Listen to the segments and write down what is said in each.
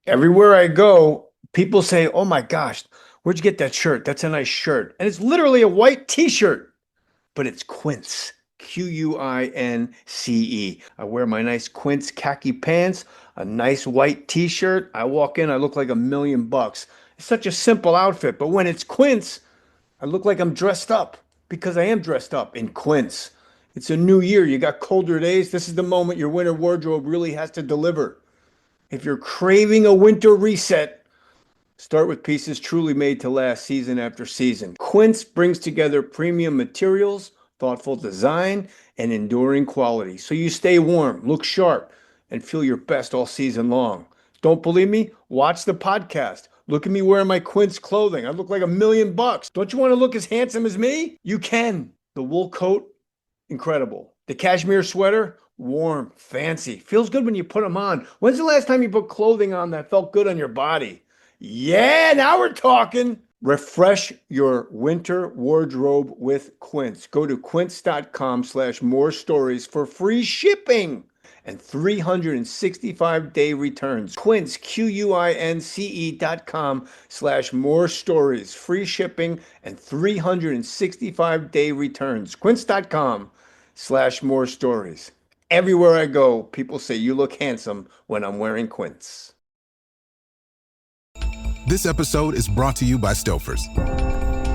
Everywhere I go, people say, "Oh my gosh, where'd you get that shirt? That's a nice shirt." And it's literally a white t-shirt, but it's Quince. Quince. I wear my nice Quince khaki pants, a nice white t-shirt. I walk in, I look like $1,000,000. It's such a simple outfit, but when it's Quince, I look like I'm dressed up because I am dressed up in Quince. It's a new year. You got colder days. This is the moment your winter wardrobe really has to deliver. If you're craving a winter reset, start with pieces truly made to last season after season. Quince brings together premium materials, thoughtful design, and enduring quality, so you stay warm, look sharp, and feel your best all season long. Don't believe me? Watch the podcast. Look at me wearing my Quince clothing. I look like $1,000,000. Don't you want to look as handsome as me? You can. The wool coat, incredible. The cashmere sweater, warm, fancy. Feels good when you put them on. When's the last time you put clothing on that felt good on your body? Yeah, now we're talking. Refresh your winter wardrobe with Quince. Go to quince.com/more stories for free shipping and 365-day returns. Quince, QUINCE.com/more stories. Free shipping and 365-day returns. Quince.com/more stories. Everywhere I go, people say you look handsome when I'm wearing Quince. This episode is brought to you by Stouffer's.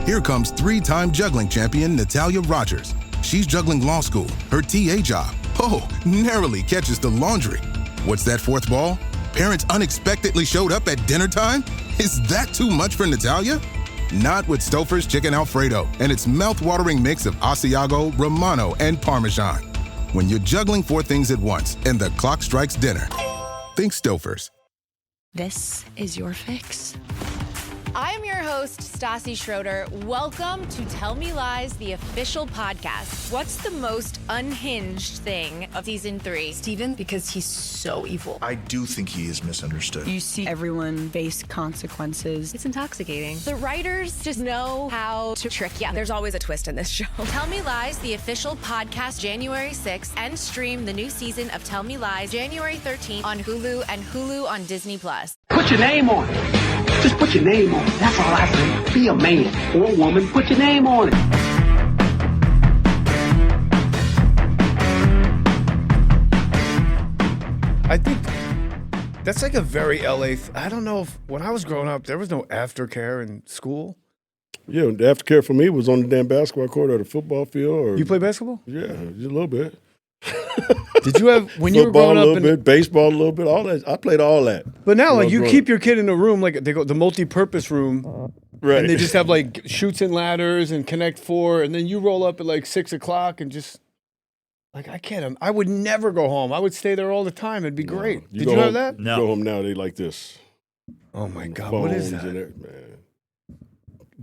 Here comes three-time juggling champion Natalia Rogers. She's juggling law school, her TA job. Oh, narrowly catches the laundry. What's that fourth ball? Parents unexpectedly showed up at dinner time? Is that too much for Natalia? Not with Stouffer's Chicken Alfredo and its mouth-watering mix of Asiago, Romano, and Parmesan. When you're juggling four things at once and the clock strikes dinner, think Stouffer's. This is your fix. I am your host, Stassi Schroeder. Welcome to Tell Me Lies, the official podcast. What's the most unhinged thing of season 3? Steven, because he's so evil. I do think he is misunderstood. You see everyone face consequences. It's intoxicating. The writers just know how to trick you. There's always a twist in this show. Tell Me Lies, the official podcast, January 6th, and stream the new season of Tell Me Lies January 13th on Hulu and Hulu on Disney+. Put your name on it. Just put your name on it. That's all I say. Be a man or a woman. Put your name on it. I think that's like a very LA. I don't know if when I was growing up, there was no aftercare in school. Yeah, the aftercare for me was on the damn basketball court or the football field. Or, You play basketball? Yeah, just a little bit. Did you have when you were Football growing a up? little bit, baseball a little bit, all that. I played all that. But now, when I like, was you growing keep up. your kid in a room, like they go the multi-purpose room, Right. and they just have like shoots and ladders and Connect Four, and then you roll up at like 6 o'clock and just like I can't. I would never go home. I would stay there all the time. It'd be great. Did go you have home- that? You go home now, they like this. Oh my God, what is Phones and that? everything, man.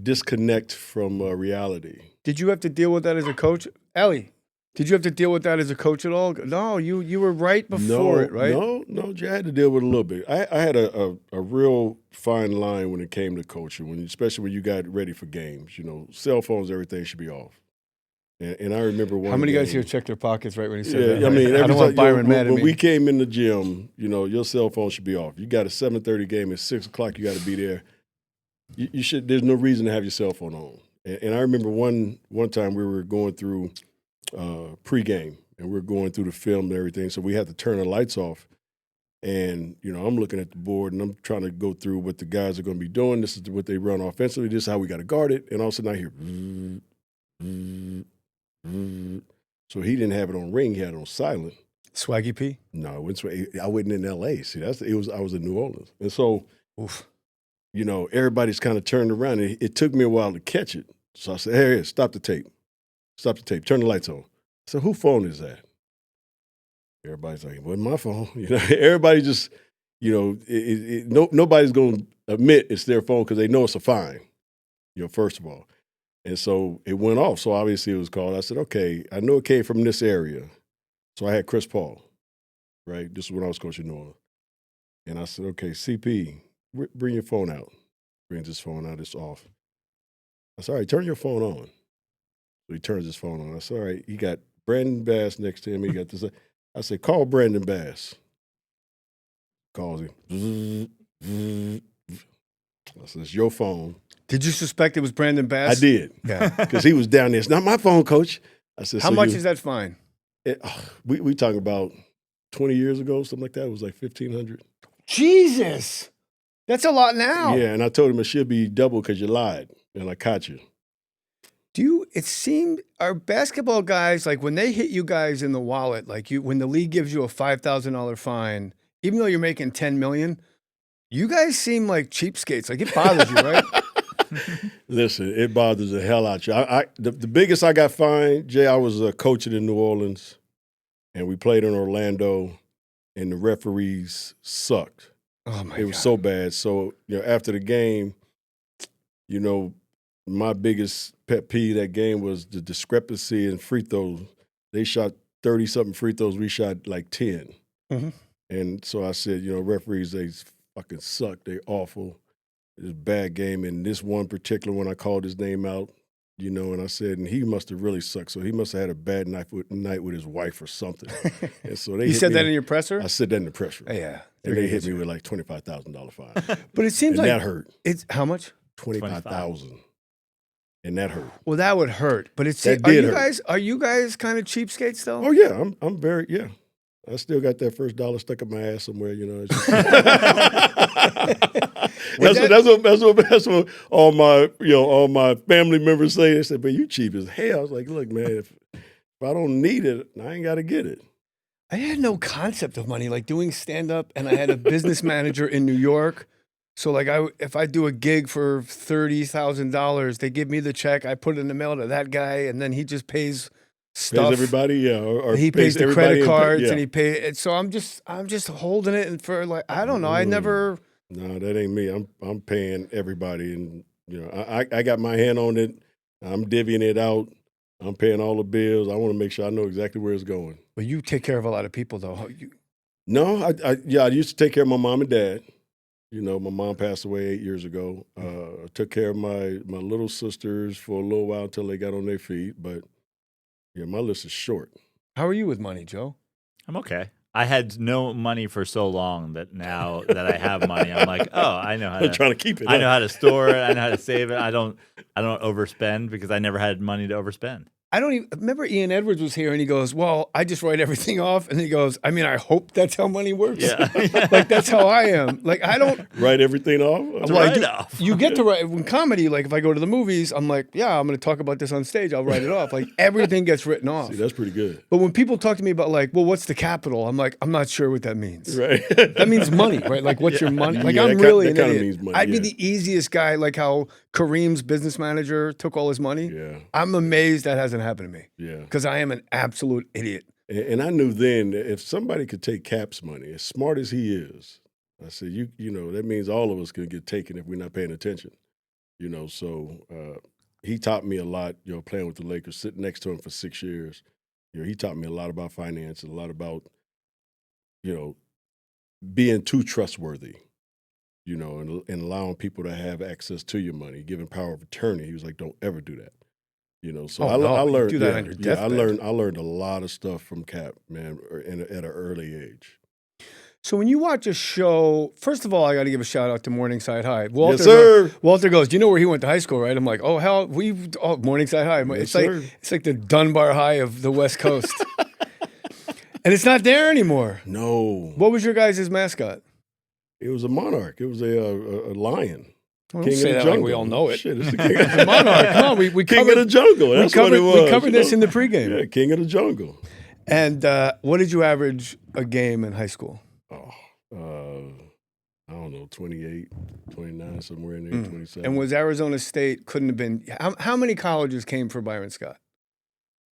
Disconnect from reality. Did you have to deal with that as a coach, Ellie? Did you have to deal with that as a coach at all? No, you were right before it, right? No, I had to deal with it a little bit. I had a real fine line when it came to coaching, especially when you got ready for games. You know, cell phones, everything should be off. And I remember one. How many guys game- here check their pockets right when he said Yeah, that? I mean, I every don't want time- Byron mad at when me. we came in the gym, your cell phone should be off. You got a 7:30 game at 6 o'clock. You got to be there. You should. There's no reason to have your cell phone on. And I remember one time we were going through pregame, and we are going through the film and everything. So we had to turn the lights off. And I'm looking at the board, and I'm trying to go through what the guys are going to be doing. This is what they run offensively. This is how we got to guard it. And all of a sudden, I hear. So he didn't have it on ring; he had it on silent. Swaggy P? No, I wasn't in L.A. See, I was in New Orleans, and so, everybody's kind of turned around. And it took me a while to catch it. So I said, "Hey, stop the tape! Stop the tape! Turn the lights on." I said, "Whose phone is that?" Everybody's like, "It wasn't my phone." Everybody just, nobody's going to admit it's their phone because they know it's a fine. First of all. And so it went off. So obviously it was called. I said, okay, I know it came from this area. So I had Chris Paul, right? This is when I was coaching New Orleans. And I said, okay, CP, bring your phone out. Brings his phone out. It's off. I said, all right, turn your phone on. So he turns his phone on. I said, all right, he got Brandon Bass next to him. He got this. I said, call Brandon Bass. Calls him. said, it's your phone. Did you suspect it was Brandon Bass? I did. Yeah. Because he was down there. It's not my phone, coach. I said, How much is that fine? We talking about 20 years ago, something like that. It was like $1,500. Jesus. That's a lot now. Yeah, and I told him it should be double because you lied, and I caught you. It seemed, our basketball guys, like when they hit you guys in the wallet, like when the league gives you a $5,000 fine, even though you're making $10 million, you guys seem like cheapskates. Like it bothers you, right? Listen, it bothers the hell out you. The biggest I got fined, Jay, I was coaching in New Orleans, and we played in Orlando, and the referees sucked. Oh, my God. It was so bad. So, after the game, my biggest pet peeve that game was the discrepancy in free throws. They shot 30-something free throws. We shot like 10. Mm-hmm. And so I said, referees, they fucking suck. They awful. It was a bad game. And this one particular one, I called his name out, and I said, and he must have really sucked. So he must have had a bad night with his wife or something. And so You said that in your presser? I said that in the presser. Yeah. And they hit me with like $25,000 fine. But it seems and like that hurt. It's how much? $25,000. And that hurt. Well, that would hurt. But it's That did hurt. Are you guys kind of cheapskates though? Oh yeah, I'm very I still got that first dollar stuck in my ass somewhere, It's just- that's what all my family members say. They said, "But you cheap as hell." I was like, "Look, man, if I don't need it, I ain't got to get it." I had no concept of money, like doing stand up, and I had a business manager in New York. So like if I do a gig for $30,000, they give me the check, I put it in the mail to that guy, and then he just pays stuff. Pays everybody, yeah. Or he pays the everybody credit cards, yeah. and he pays. So I'm just holding it, and for like I don't know, I never. No, that ain't me. I'm paying everybody, and I got my hand on it. I'm divvying it out. I'm paying all the bills. I want to make sure I know exactly where it's going. Well, you take care of a lot of people, though. No, I used to take care of my mom and dad. My mom passed away 8 years ago. I took care of my little sisters for a little while until they got on their feet. But my list is short. How are you with money, Joe? I'm okay. I had no money for so long that now that I have money, I'm like, oh, I know how to. I'm trying to keep it. I know how to store it. I know how to save it. I don't overspend because I never had money to overspend. I don't even remember Ian Edwards was here and he goes, well, I just write everything off. And he goes, I mean, I hope that's how money works. Yeah. Like, that's how I am. Like, I don't write everything off. Off. You get to write in comedy. Like, if I go to the movies, I'm like, yeah, I'm going to talk about this on stage. I'll write it off. Like, everything gets written off. See, that's pretty good. But when people talk to me about like, well, what's the capital? I'm like, I'm not sure what that means. Right. That means money, right? Like, what's your money? Like, Yeah, I'm that really an kinda idiot. means money, I'd be yeah. the easiest guy, like how Kareem's business manager took all his money. Yeah. I'm amazed that hasn't happened to me. Yeah. Because I am an absolute idiot. And I knew then that if somebody could take Cap's money, as smart as he is, I said, that means all of us could get taken if we're not paying attention. So he taught me a lot, playing with the Lakers, sitting next to him for 6 years. He taught me a lot about finance, a lot about, being too trustworthy, and allowing people to have access to your money, giving power of attorney. He was like, don't ever do that. So I learned. You do that on your deathbed. I learned a lot of stuff from Cap, man, at an early age. So when you watch a show, first of all, I got to give a shout out to Morningside High. Walter, Yes, sir. Walter goes, do you know where he went to high school, right? I'm like, oh, hell, Morningside High. Yes, It's like the Dunbar High of the West Coast. And it's not there anymore. No. What was your guys' mascot? It was a monarch. It was a lion. Well, King don't say of the that jungle. like we all know it. Shit, it's the king of the Monarch. Come on, we King covered, of the jungle. That's what it was. We covered this in the pregame. Yeah, king of the jungle. And what did you average a game in high school? I don't know, 28, 29, somewhere in there, 27. And was Arizona State, couldn't have been, how many colleges came for Byron Scott?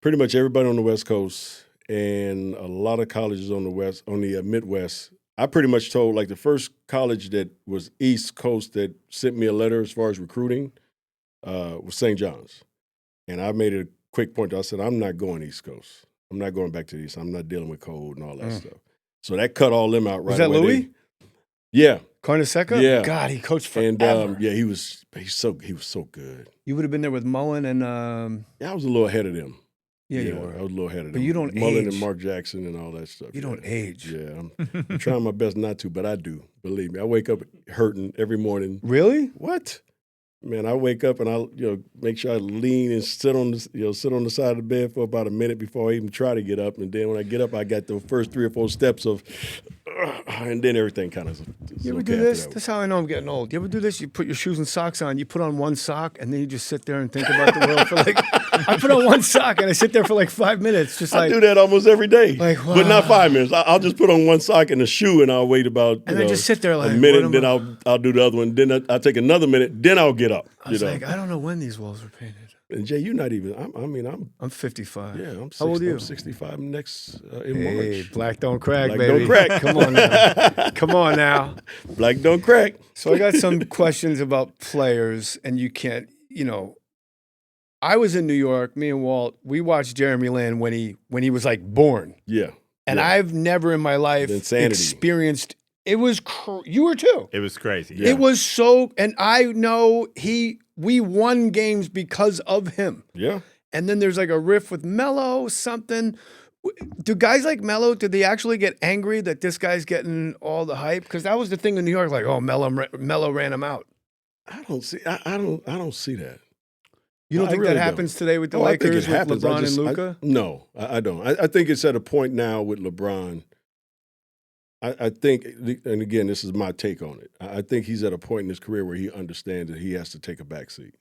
Pretty much everybody on the West Coast and a lot of colleges on the Midwest. I pretty much told, like, the first college that was East Coast that sent me a letter as far as recruiting was St. John's. And I made a quick point. I said, I'm not going East Coast. I'm not going back to the East. I'm not dealing with code and all that stuff. So that cut all them out right away. Was that Louis? Yeah. Carnesecca? Yeah. God, he coached And forever. he was so good. You would have been there with Mullen and Yeah, I was a little ahead of them. Yeah, you were. I was a little ahead of them. But you don't Mullen age. and Mark Jackson and all that stuff. You don't age. Yeah, I'm trying my best not to, but I do. Believe me, I wake up hurting every morning. Really? What? Man, I wake up and I, make sure I lean and sit on the side of the bed for about a minute before I even try to get up. And then when I get up, I got the first 3 or 4 steps of, and then everything kind of. You ever do this? That's how I know I'm getting old. You ever do this? You put your shoes and socks on. You put on one sock, and then you just sit there and think about the world for like. I put on one sock and I sit there for like 5 minutes, just I like. do that almost every day, Like, but not 5 minutes. I'll just put on one sock and a shoe, and I'll wait about And I just sit there like a minute, what and am then I'll do the other one. Then I'll take another minute. Then I'll get up. I was like, I don't know when these walls were painted. And Jay, you're not even. I'm 55. Yeah, I'm. How old are you? I'm 65 next in Hey, March. black don't crack, Black baby. don't crack. Come on now. Come on now. Black don't crack. So I got some questions about players, and you can't, I was in New York, me and Walt, we watched Jeremy Lin when he was like born. Yeah. And yeah. I've never in my life The insanity. experienced, it was, you were too. It was crazy. Yeah. It was so, and I know we won games because of him. Yeah. And then there's like a riff with Melo, something. Do guys like Melo, did they actually get angry that this guy's getting all the hype? Because that was the thing in New York, like, oh, Melo ran him out. I don't see. I don't see that. You don't I think really that happens today with the Oh, I think Lakers, it with happens. LeBron and Luka? No, I don't. I think it's at a point now with LeBron. I think, and again, this is my take on it. I think he's at a point in his career where he understands that he has to take a backseat.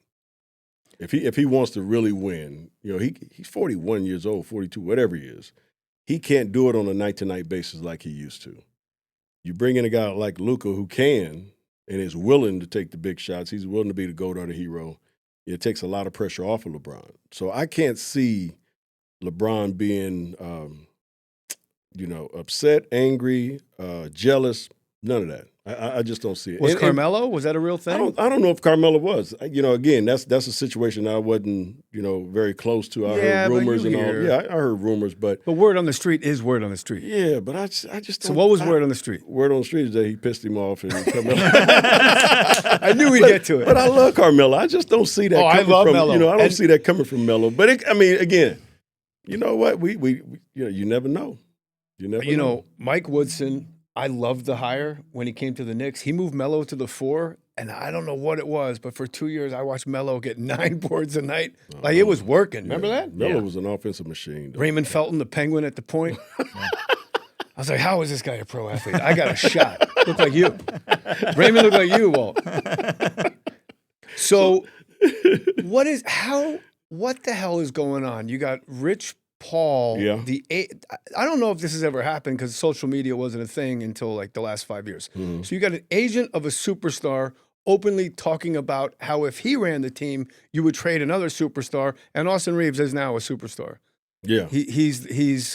If he wants to really win, he's 41 years old, 42, whatever he is. He can't do it on a night-to-night basis like he used to. You bring in a guy like Luka who can and is willing to take the big shots. He's willing to be the GOAT or the hero. It takes a lot of pressure off of LeBron. So I can't see LeBron being, upset, angry, jealous, none of that. I just don't see it. Was And- Carmelo, was that a real thing? I don't know if Carmelo was. Again, that's a situation I wasn't, very close to. I Yeah, heard but rumors you and all. hear. Yeah, I heard rumors, but But word on the street is word on the street. yeah, but I just don't. So what was word on the street? Word on the street is that he pissed him off and Carmelo. I knew we'd get to it. But I love Carmelo. I just don't see that. Oh, I coming love from, Melo. I don't And- see that coming from Melo. But again, you know what? We you never know. You never know. Mike Woodson, I loved the hire when he came to the Knicks. He moved Melo to the 4, and I don't know what it was, but for 2 years I watched Melo get 9 boards a night. Like it was working. Remember that? Melo was an offensive machine. Though. Raymond Felton, the Penguin at the point. I was like, how is this guy a pro athlete? I got a shot. Looked like you. Raymond looked like you, Walt. So what the hell is going on? You got Rich Paul. Yeah. I don't know if this has ever happened because social media wasn't a thing until like the last 5 years. Mm-hmm. So you got an agent of a superstar openly talking about how if he ran the team, you would trade another superstar, and Austin Reeves is now a superstar. Yeah. He's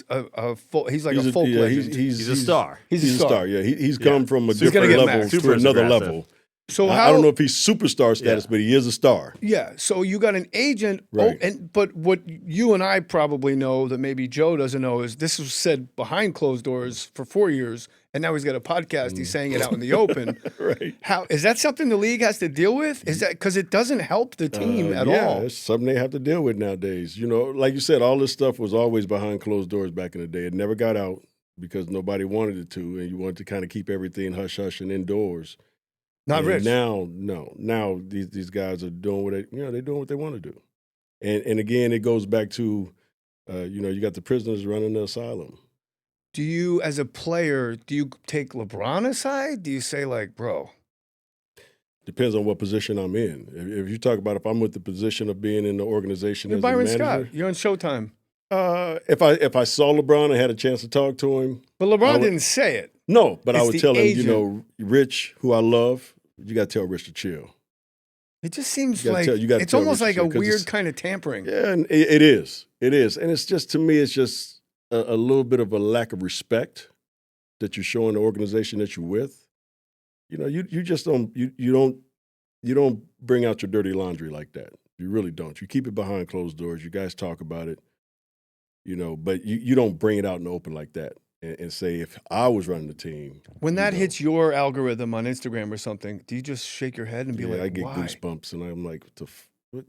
a folk yeah, legend. He's a star. He's a star. Yeah, he's come from a So he's gonna different get level max. to Super another aggressive. level. So I don't know if he's superstar status, but he is a star. Yeah, so you got an agent, Right. but what you and I probably know that maybe Joe doesn't know is this was said behind closed doors for 4 years, and now he's got a podcast. He's saying it out in the open. Right. How is that something the league has to deal with? Is that because it doesn't help the team at yeah, all? it's something they have to deal with nowadays. Like you said, all this stuff was always behind closed doors back in the day. It never got out because nobody wanted it to, and you wanted to kind of keep everything hush-hush and indoors. Not And Rich. Now, no. Now these guys are doing what they're doing what they want to do. And again, it goes back to, you got the prisoners running the asylum. Do you, as a player, do you take LeBron aside? Do you say like, bro? Depends on what position I'm in. If you talk about if I'm with the position of being in the organization You're as Byron a manager, Scott. You're on Showtime. if I saw LeBron and had a chance to talk to him, But LeBron would- didn't say it. no, but I It's would the tell him, agent. Rich, who I love, you got to tell Rich to chill. It just seems You gotta like tell- you gotta it's tell almost Rich like to a chill, 'cause weird it's- kind of tampering. Yeah, and it is. It is. And it's just, to me, it's just a little bit of a lack of respect that you're showing the organization that you're with. You just don't, you don't bring out your dirty laundry like that. You really don't. You keep it behind closed doors. You guys talk about it, but you don't bring it out in the open like that and say, if I was running the team. When that know. hits your algorithm on Instagram or something, do you just shake your head and be Yeah, like, I get why? goosebumps, and I'm like, what the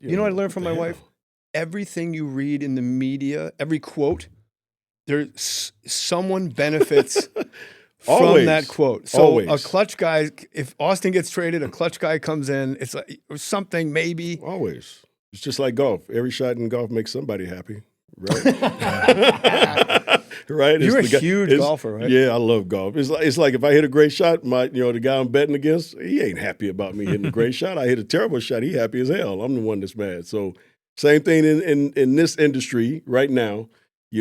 You know what I learned from what my the wife? hell? everything you read in the media, every quote, there's someone benefits from Always. that quote. So Always. a clutch guy, if Austin gets traded, a clutch guy comes in. It's like something maybe. Always. It's just like golf. Every shot in golf makes somebody happy, right? Right? You're a It's the guy- huge it's- golfer, right? Yeah, I love golf. It's like if I hit a great shot, the guy I'm betting against, he ain't happy about me hitting a great shot. I hit a terrible shot, he happy as hell. I'm the one that's mad. So same thing in this industry right now.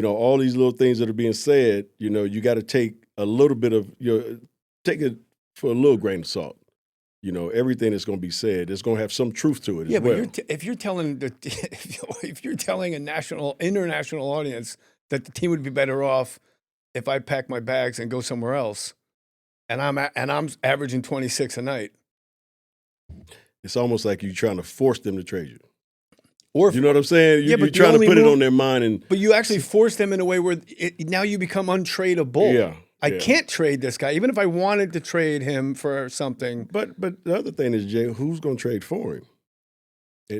All these little things that are being said, you got to take a little bit of take it for a little grain of salt. Everything that's going to be said, it's going to have some truth to it Yeah, as well. but if you're telling if you're telling a international audience that the team would be better off if I pack my bags and go somewhere else, and I'm averaging 26 a night, It's almost like you're trying to force them to trade you. or You know what I'm saying? Yeah, You're but the trying to only put it move- on their mind, and but you actually force them in a way where now you become untradeable. Yeah, I yeah. can't trade this guy, even if I wanted to trade him for something. But the other thing is, Jay, who's going to trade for him?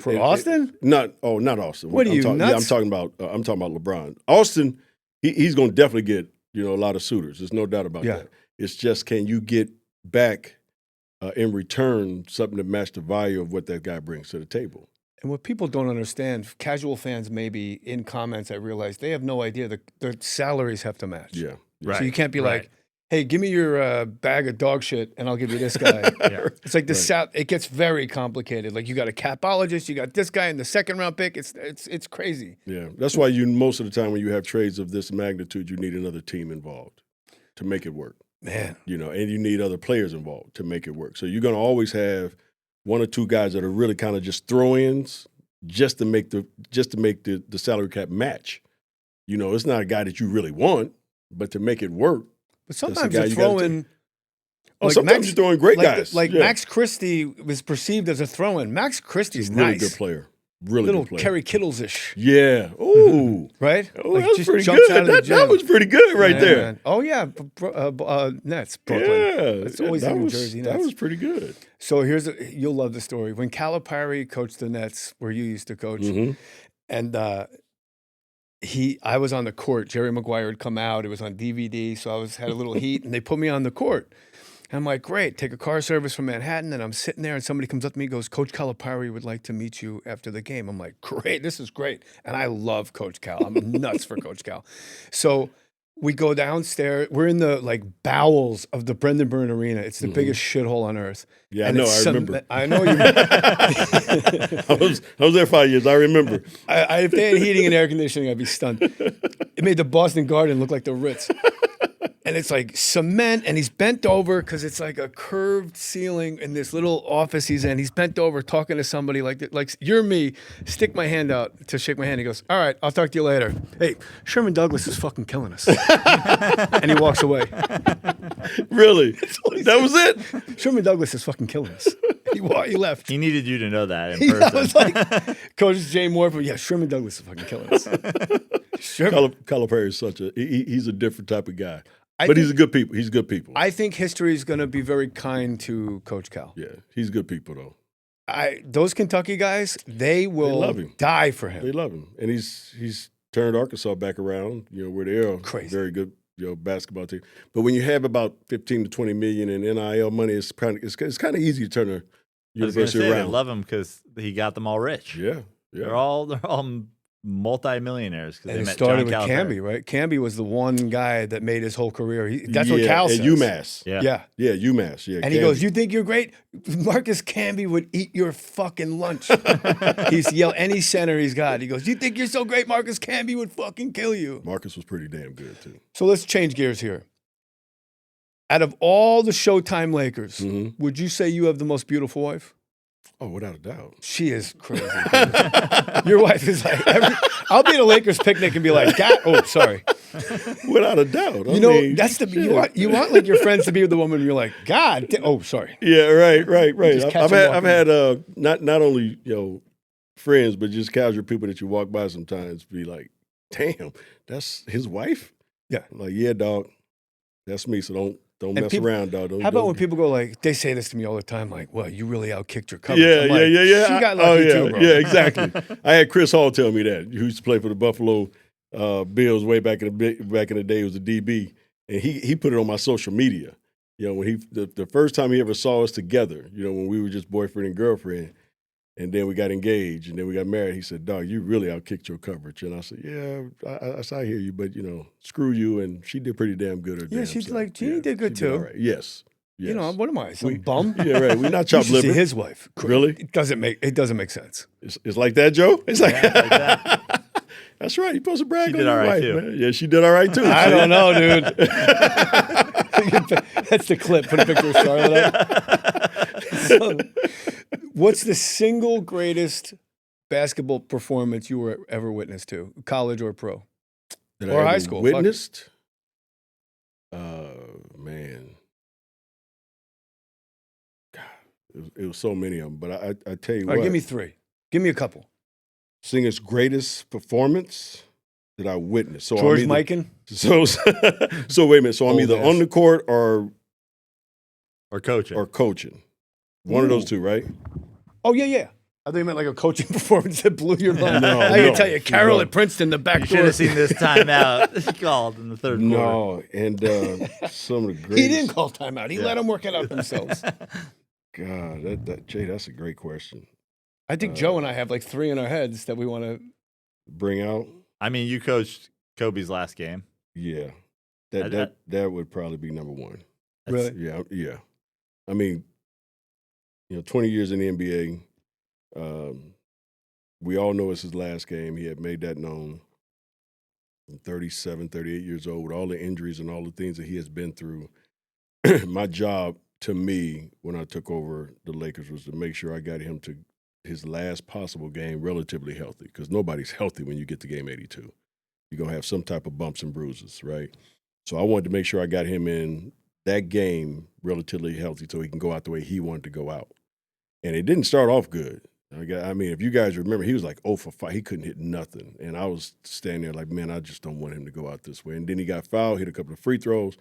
For Austin? Not Austin. What are you, nuts? I'm talking about LeBron. Austin, he's going to definitely get a lot of suitors. There's no doubt about Yeah. that. It's just, can you get back in return something to match the value of what that guy brings to the table? And what people don't understand, casual fans maybe in comments, I realize they have no idea the salaries have to match. Yeah. Right. So you can't be right. like, hey, give me your bag of dog shit and I'll give you this guy. Yeah. It's like it gets very complicated. Like you got a capologist, you got this guy in the second round pick. It's crazy. Yeah. That's why most of the time when you have trades of this magnitude, you need another team involved to make it work. Man. And you need other players involved to make it work. So you're going to always have one or two guys that are really kind of just throw-ins just to make the salary cap match. It's not a guy that you really want, but to make it work. But that's the sometimes guy you're you gotta throwing. sometimes you're throwing great guys. Yeah. Max Christie was perceived as a throw-in. Max Christie's He's a really nice. good player. Really Little good player. Kerry Kittles-ish, Yeah. Ooh. right? Oh, Like, that was just pretty jumps good. out of the That gym. was pretty good right Yeah, there. man. Oh, yeah. Nets, Brooklyn. Yeah. It's always that in New was, Jersey That Nets. was pretty good. So you'll love the story. When Calipari coached the Nets, where you used to coach, Mm-hmm. and I was on the court. Jerry Maguire had come out. It was on DVD, so had a little heat, and they put me on the court. And I'm like, great, take a car service from Manhattan, and I'm sitting there, and somebody comes up to me and goes, Coach Calipari would like to meet you after the game. I'm like, great, this is great. And I love Coach Cal. I'm nuts for Coach Cal. So we go downstairs. We're in the bowels of the Brendan Byrne Arena. It's the biggest shithole on earth. Yeah, And I know. it's I remember. I know you. I was there 5 years. I remember. If they had heating and air conditioning, I'd be stunned. It made the Boston Garden look like the Ritz. And it's like cement, and he's bent over because it's like a curved ceiling in this little office he's in. He's bent over talking to somebody like you're me. Stick my hand out to shake my hand. He goes, all right, I'll talk to you later. Hey, Sherman Douglas is fucking killing us. And he walks away. Really? That was it? Sherman Douglas is fucking killing us. He left. He needed you to know that in I person. was like, Coach Jay Mohr, but yeah, Sherman Douglas is fucking killing us. Calipari is he's a different type of guy. I But think- he's a good people. He's good people. I think history is going to be very kind to Coach Cal. Yeah, he's good people though. Those Kentucky guys, they will love him. die for him. They love him, and he's turned Arkansas back around. Where they are Crazy. very good, basketball team. But when you have about 15 to 20 million in NIL money, it's kind of easy to turn a I was gonna university say, they around. love him because he got them all rich. Yeah. They're all multi-millionaires. 'cause And they it met started John with Calipari. Camby, right? Camby was the one guy that made his whole career. That's what Yeah, Cal at says. UMass. Yeah. Yeah, UMass. Yeah, And he Camby. goes, "You think you're great? Marcus Camby would eat your fucking lunch." He's yell any center he's got. He goes, "You think you're so great? Marcus Camby would fucking kill you." Marcus was pretty damn good too. So let's change gears here. Out of all the Showtime Lakers, Mhm. would you say you have the most beautiful wife? Oh, without a doubt. She is crazy. Your wife is like, I'll be at a Lakers picnic and be like, God, oh, sorry. Without a doubt. You know, that's the you want like your friends to be with the woman. And you're like, God, oh, sorry. Yeah, right. Just catch I've them had walking. not only friends, but just casual people that you walk by sometimes be like, damn, that's his wife. Yeah. I'm like, yeah, dog, that's me. So Don't And mess people- around, dog. How about when people go like, they say this to me all the time, like, well, you really outkicked your coverage. Yeah, I'm yeah, like, yeah, yeah. She got Oh, lucky yeah, too, bro. yeah, exactly. I had Chris Hall tell me that. Who used to play for the Buffalo Bills way back in the day. He was a DB, and he put it on my social media. You know, when the first time he ever saw us together, you know, when we were just boyfriend and girlfriend, and then we got engaged, and then we got married. He said, "Dog, you really outkicked your coverage." And I said, "Yeah, I hear you, but you know, screw you." And she did pretty damn good. Her Yeah, damn she's self. like, Jeannie did good she did too. all right. Yes. You know, what am I? Some We- bum? Yeah, right. We're not You chopped should see liver. his wife. Really? It doesn't make sense. It's like that, Joe. It's like, Yeah, like that. That's right. You're supposed to brag She on did your all right, wife, too. man. Yeah, she did all right too. I See? don't know, dude. That's the clip. Put a picture of Charlotte up. So, what's the single greatest basketball performance you were ever witness to, college or pro? That Or I high ever school, fuck it. witnessed. Man, God, it was so many of them. But I tell you All what, right, give me three. Give me a couple. singer's greatest performance that I witnessed. So George I'm either, Mikan. so wait a minute. So I'm Old either ass. on the court or Or coaching. One of those Ooh. two, right? Oh yeah. I think you meant like a coaching performance that blew your mind. No, I can no, tell you, Carroll no. at Princeton, the back You door. should have seen this timeout called in the third quarter. No, and some of the greatest. He didn't call timeout. He Yeah. let them work it out themselves. God, Jay, that's a great question. I think Joe and I have like three in our heads that we want to. Bring out, I mean, you coached Kobe's last game. yeah, I- that would probably be number one. Really? Yeah. I mean, 20 years in the NBA. We all know it's his last game. He had made that known. 37, 38 years old, with all the injuries and all the things that he has been through. My job, to me, when I took over the Lakers, was to make sure I got him to his last possible game relatively healthy, because nobody's healthy when you get to game 82. You're going to have some type of bumps and bruises, right? So I wanted to make sure I got him in that game relatively healthy so he can go out the way he wanted to go out. And it didn't start off good. I mean, if you guys remember, he was like 0 for 5. He couldn't hit nothing. And I was standing there like, man, I just don't want him to go out this way. And then he got fouled, hit a couple of free throws,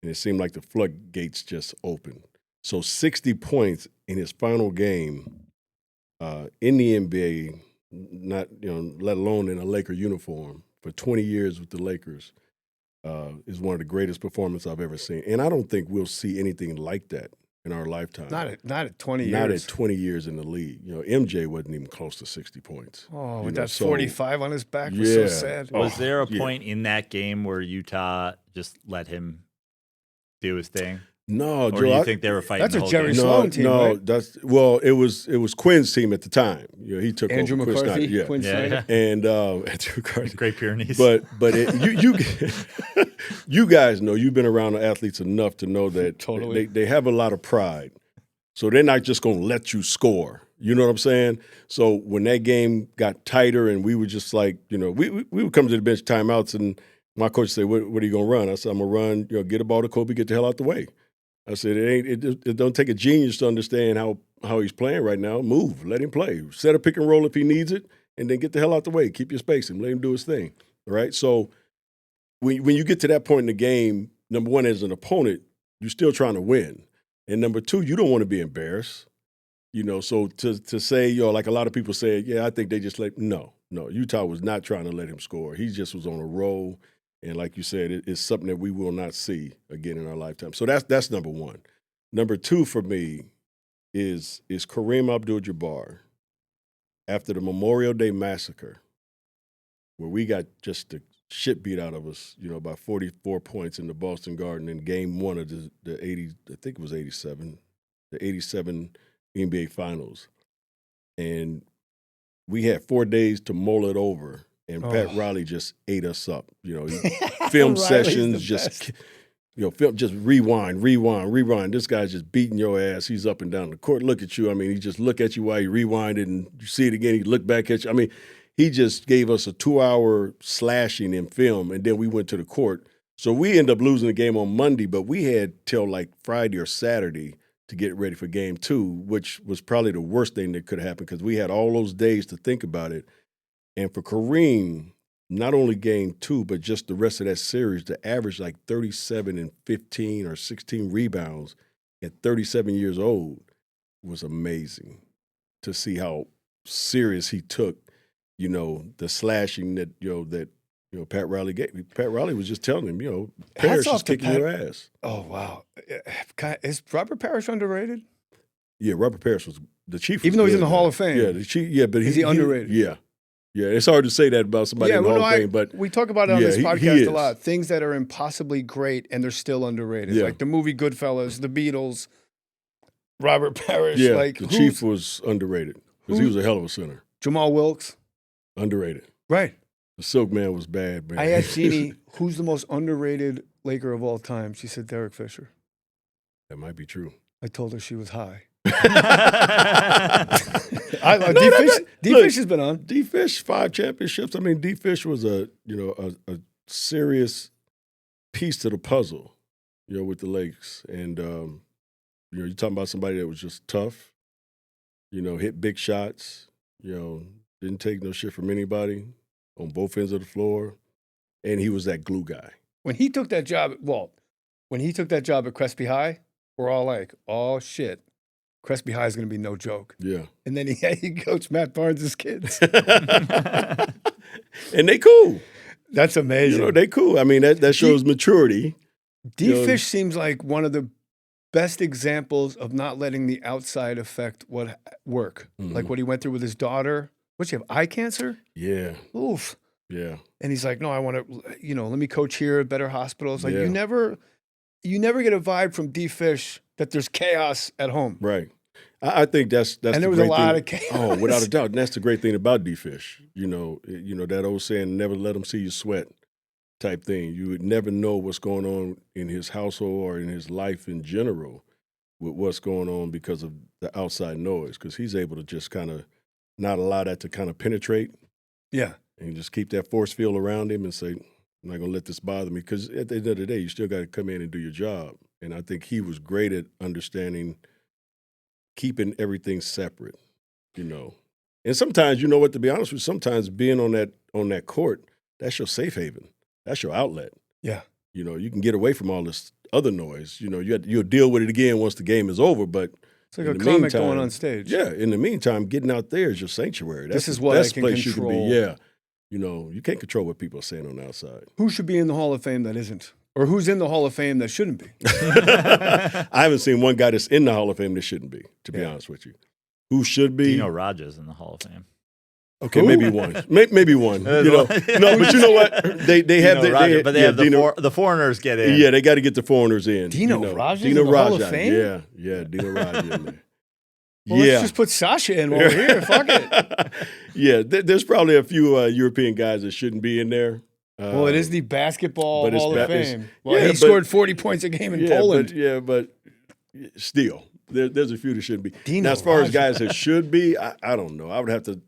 and it seemed like the floodgates just opened. So 60 points in his final game in the NBA, not let alone in a Laker uniform, for 20 years with the Lakers, is one of the greatest performances I've ever seen. And I don't think we'll see anything like that in our lifetime. Not at 20 years. Not at 20 years in the league. MJ wasn't even close to 60 points. Oh, You with know, that so- 45 on his back was so Yeah. sad. Oh, Was there a yeah. point in that game where Utah just let him do his thing? No, Or Joe, do you I- think they were fighting That's the a whole Jerry game? Sloan team, no, right? it was Quinn's team at the time. He took Andrew over Quinn McCarthy, Snyder, yeah. Quinn Yeah, Snyder. yeah. And Andrew McCarthy. Great Pyrenees. But you guys know, you've been around the athletes enough to know that Totally. they have a lot of pride. So they're not just going to let you score. You know what I'm saying? So when that game got tighter and we were just like, we would come to the bench timeouts and my coach would say, what are you going to run? I said, I'm going to run, get a ball to Kobe, get the hell out the way. I said, it don't take a genius to understand how he's playing right now. Move, let him play. Set a pick and roll if he needs it, and then get the hell out the way. Keep your spacing. Let him do his thing. All right? So when you get to that point in the game, number one, as an opponent, you're still trying to win. And number two, you don't want to be embarrassed. So to say, like a lot of people say, yeah, I think they just no, Utah was not trying to let him score. He just was on a roll. And like you said, it's something that we will not see again in our lifetime. So that's number one. Number two for me is Kareem Abdul-Jabbar after the Memorial Day massacre, where we got just the shit beat out of us, by 44 points in the Boston Garden in game one of the 80, I think it was 87, the 87 NBA Finals. And we had 4 days to mull it over. And Pat Riley just ate us up. Film Riley's sessions, the just just rewind. This guy's just beating your ass. He's up and down the court. Look at you. I mean, he just look at you while you rewind it, and you see it again. He look back at you. I mean, he just gave us a 2-hour slashing in film, and then we went to the court. So we ended up losing the game on Monday, but we had till like Friday or Saturday to get ready for game two, which was probably the worst thing that could happen because we had all those days to think about it. And for Kareem not only game 2, but just the rest of that series to average like 37 and 15 or 16 rebounds at 37 years old was amazing to see how serious he took, the slashing that Pat Riley gave. Pat Riley was just telling him, Parrish is kicking your ass. Oh, wow. Is Robert Parrish underrated? Yeah, Robert Parrish was the chief. Even though he's in the Hall of Fame. Yeah, the chief. Yeah, but is he underrated? Yeah. It's hard to say that about somebody in the Hall of Fame, but we talk about it on this podcast a lot. Things that are impossibly great and they're still underrated. Yeah. Like the movie Goodfellas, the Beatles, Robert Parrish. Yeah, like the chief was underrated because he was a hell of a center. Jamal Wilkes. Underrated. Right. The Silk Man was bad, man. I asked Jeannie, who's the most underrated Laker of all time? She said Derek Fisher. That might be true. I told her she was high. D-Fish has been on. D-Fish, 5 championships. I mean, D-Fish was a serious piece to the puzzle, with the Lakers. And, you're talking about somebody that was just tough, hit big shots, didn't take no shit from anybody on both ends of the floor. And he was that glue guy. When he took that job at Crespi High, we're all like, oh, shit. Crespi High is going to be no joke. Yeah. And then he coached Matt Barnes' kids. And they cool. That's amazing. They cool. I mean, that shows maturity. D-Fish seems like one of the best examples of not letting the outside affect what work. Mm-hmm. Like what he went through with his daughter. What, you have eye cancer? Yeah. Oof. Yeah. And he's like, no, I want to, let me coach here at better hospitals. Like Yeah. you never get a vibe from D-Fish that there's chaos at home. Right. I think that's and the there was a great lot thing. of chaos. Oh, without a doubt. And that's the great thing about D-Fish. That old saying, never let them see you sweat type thing. You would never know what's going on in his household or in his life in general with what's going on because of the outside noise, because he's able to just kind of not allow that to kind of penetrate. Yeah. And just keep that force field around him and say, I'm not going to let this bother me. Because at the end of the day, you still got to come in and do your job. And I think he was great at understanding keeping everything separate, And sometimes, to be honest with you, sometimes being on that court, that's your safe haven. That's your outlet. Yeah. You can get away from all this other noise. You'll deal with it again once the game is over, but it's like a comic going on stage. Yeah, in the meantime, getting out there is your sanctuary. That's this is what I can place control. You can be. Yeah. You can't control what people are saying on the outside. Who should be in the Hall of Fame that isn't? Or who's in the Hall of Fame that shouldn't be? I haven't seen one guy that's in the Hall of Fame that shouldn't be, to be honest with you. Who should be? Dino Rogers in the Hall of Fame. Okay, maybe one. Maybe one. No, but you know what? They have the foreigners get in. Yeah, they got to get the foreigners in. Dino Rogers in the Hall of Fame? Yeah, Dino Rogers in there. Well, let's just put Sasha in while we're here. Fuck it. Yeah, there's probably a few European guys that shouldn't be in there. Well, it is the basketball Hall of Fame. Well, yeah, he scored 40 points a game in Poland. But still, there's a few that shouldn't be. Dino now, as far Rogers. as guys that should be, I don't know. I would have to.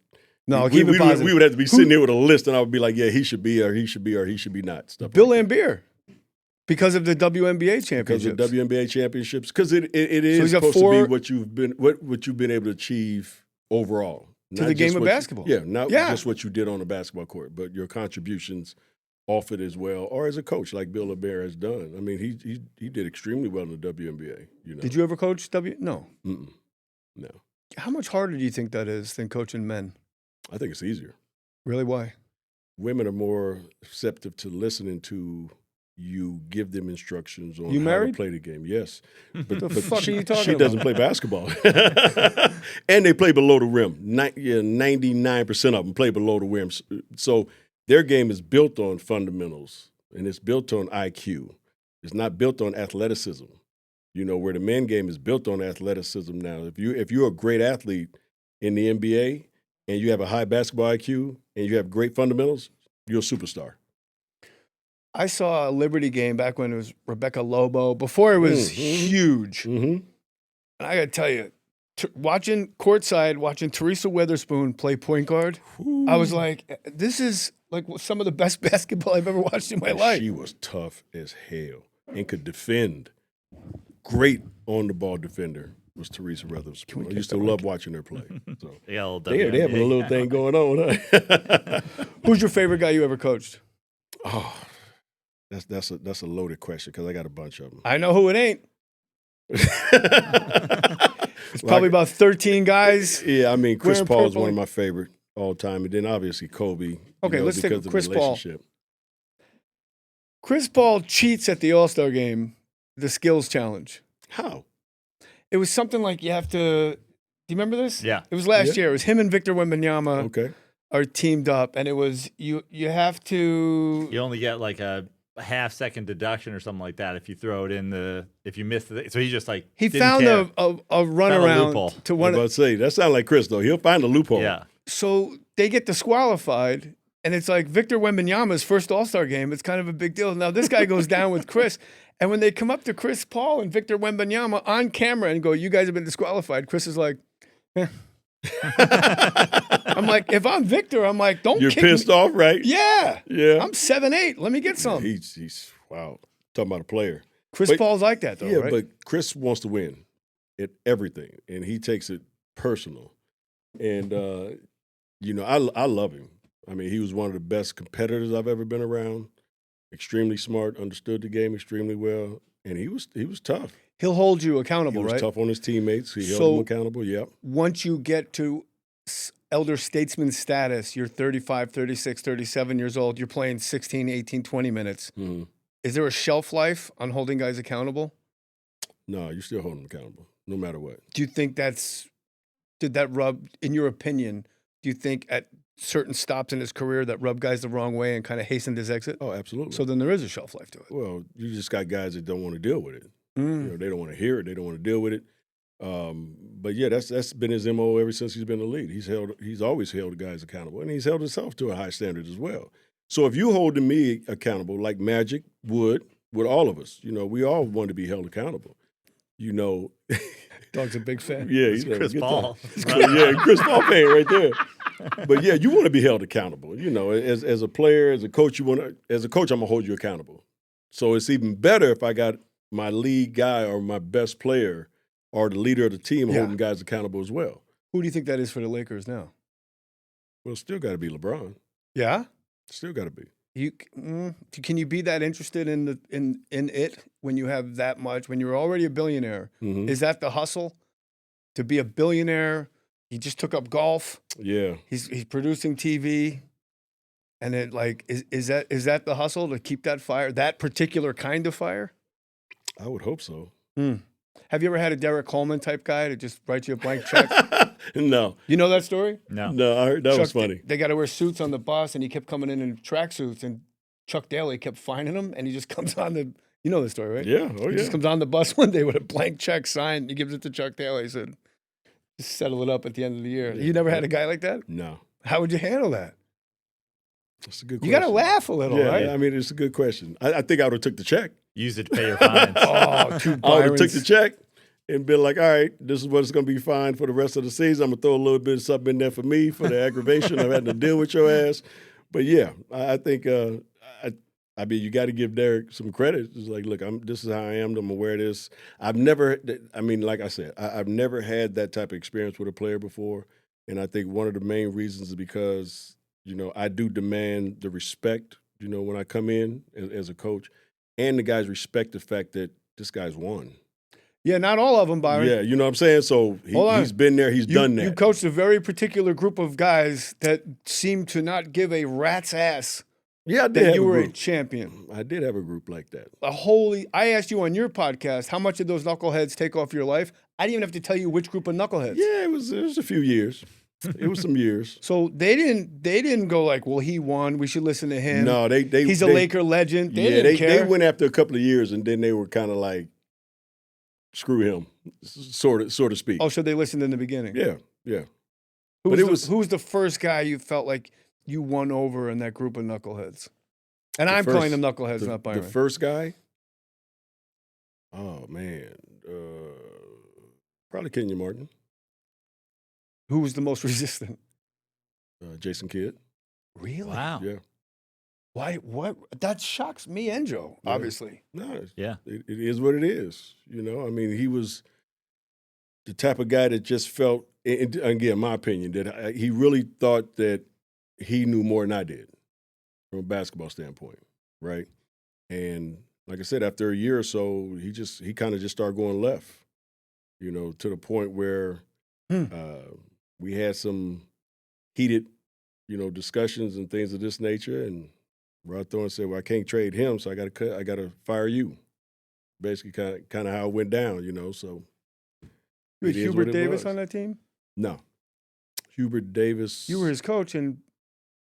No, keep it positive. We would have to be sitting there with a list, and I would be like, yeah, he should be, or he should be, or he should be not. Stuff Bill like Laimbeer. Because of the WNBA championships. Because of WNBA championships. Because it is supposed to be what you've been able to achieve overall. To the game of basketball. Not just what you did on the basketball court, but your contributions off it as well, or as a coach like Bill Laimbeer has done. I mean, he did extremely well in the WNBA. Did you ever coach No. Mm-mm. No. How much harder do you think that is than coaching men? I think it's easier. Really? Why? Women are more receptive to listening to you give them instructions on You how married? to play the game. Yes. But The fuck are you talking she about? doesn't play basketball. And they play below the rim. 99% of them play below the rim. So their game is built on fundamentals, and it's built on IQ. It's not built on athleticism. Where the men game is built on athleticism now. If you're a great athlete in the NBA and you have a high basketball IQ and you have great fundamentals, you're a superstar. I saw a Liberty game back when it was Rebecca Lobo, before it was huge. Mm-hmm. And I got to tell you, watching Teresa Weatherspoon play point guard, I was like, this is like some of the best basketball I've ever watched in my life. She was tough as hell and could defend. Great on-the-ball defender. was Teresa Weatherspoon. I get used that to one? love watching her play. So They got a little they having a WNBA. little thing going on. Huh? Who's your favorite guy you ever coached? Oh, that's a loaded question because I got a bunch of them. I know who it ain't. It's probably about 13 guys. Yeah, I mean, Chris wearing Paul is purple. one of my favorite all time, and then obviously Kobe. Okay, let's take because of Chris the Paul. relationship. Chris Paul cheats at the All-Star game, the skills challenge. How? It was something like you have to. Do you remember this? Yeah. It was last Yeah. year. It was him and Victor Wembanyama Okay. are teamed up, and it was you have to. You only get like a half-second deduction or something like that if you throw it in if you miss the. So he just like He didn't found care. a loophole. runaround to I was one. about to say that sounds like Chris though. He'll find a loophole. Yeah. So they get disqualified, and it's like Victor Wembanyama's first All-Star game. It's kind of a big deal. Now this guy goes down with Chris, and when they come up to Chris Paul and Victor Wembanyama on camera and go, "You guys have been disqualified," Chris is like, eh. I'm like, if I'm Victor, I'm like, don't You're kick pissed me. off, right? Yeah, Yeah. I'm 7'8". Let me get some. He's wow. Talking about a player. Chris But- Paul's like that though, Yeah, right? but Chris wants to win at everything, and he takes it personal. And I love him. I mean, he was one of the best competitors I've ever been around. Extremely smart, understood the game extremely well, and he was tough. He'll hold you He accountable, was right? tough on his teammates. He held So- them accountable. Yep. Once you get to elder statesman status, you're 35, 36, 37 years old, you're playing 16, 18, 20 minutes. hmm Is there a shelf life on holding guys accountable? No, you still hold them accountable, no matter what. Do you think did that rub, in your opinion, do you think at certain stops in his career that rubbed guys the wrong way and kind of hastened his exit? Oh, absolutely. So then there is a shelf life to it. well, you just got guys that don't want to deal with it. Mm. They don't want to hear it. They don't want to deal with it. But yeah, that's been his MO ever since he's been in the league. He's always held guys accountable, and he's held himself to a high standard as well. So if you holding me accountable, like Magic would with all of us, we all want to be held accountable. Dog's a big fan. Yeah, It's Chris Paul. Yeah, Chris Paul fan right there. But yeah, you want to be held accountable. As a player, as a coach, as a coach, I'm gonna hold you accountable. So it's even better if I got my lead guy or my best player or the leader of the team Yeah. holding guys accountable as well. Who do you think that is for the Lakers now? Well, it's still got to be LeBron. Yeah? Still got to be. Can you be that interested in it when you have that much, when you're already a billionaire? Mhm. Is that the hustle to be a billionaire? He just took up golf. Yeah. He's producing TV, and it is that the hustle to keep that fire, that particular kind of fire? I would hope so. Have you ever had a Derek Coleman type guy to just write you a blank check? No. You know that story? No. No, I heard that was Chuck- funny. They got to wear suits on the bus, and he kept coming in tracksuits, and Chuck Daly kept finding him, and he just comes on you know the story, right? Yeah. Oh, He yeah. just comes on the bus one day with a blank check signed. He gives it to Chuck Daly. He said, just settle it up at the end of the year. Yeah. You never had a guy like that? No. How would you handle that? That's a good You question. got to laugh a little, Yeah, right? I mean, it's a good question. I think I would have took the check. Use it to pay your fines. Oh, two I would have took Byrons. the check and been like, all right, this is what it's going to be fine for the rest of the season. I'm going to throw a little bit of something in there for me for the aggravation of having to deal with your ass. But yeah, I think, I mean, you got to give Derek some credit. It's like, look, this is how I am. I'm going to wear this. Like I said, I've never had that type of experience with a player before. And I think one of the main reasons is because, I do demand the respect, when I come in as a coach. And the guys respect the fact that this guy's won. Yeah, not all of them, Byron. Yeah, you know what I'm saying? So Hold on. he's been there, he's done that. You coached a very particular group of guys that seem to not give a rat's ass Yeah, I did that have you a were a group. champion. I did have a group like that. I asked you on your podcast, how much did those knuckleheads take off your life? I didn't even have to tell you which group of knuckleheads. Yeah, it was a few years. It was some years. So they didn't go like, well, he won, we should listen to him. No, he's He's a Laker legend. They didn't they care. went after a couple of years, and then they were kind of like, screw him, sort of speak. Oh, so they listened in the beginning. Yeah. Who But was the first guy you felt like you won over in that group of knuckleheads? And I'm calling them knuckleheads, not Byron. The first guy? Oh, man. Probably Kenya Martin, Who was the most resistant? Jason Kidd. Really? Wow. Yeah. Why? What? That shocks me and Joe, Yeah. obviously. No, Yeah. it is what it is. I mean, he was the type of guy that just felt, and again, my opinion, that he really thought that he knew more than I did from a basketball standpoint, right? And like I said, after a year or so, he kind of just started going left, to the point where we had some heated, discussions and things of this nature. And Rod Thorne said, "Well, I can't trade him, so I got to fire you." Basically, kind of how it went down, So You had it is Hubert what it Davis was. on that team? No, Hubert Davis. You were his coach in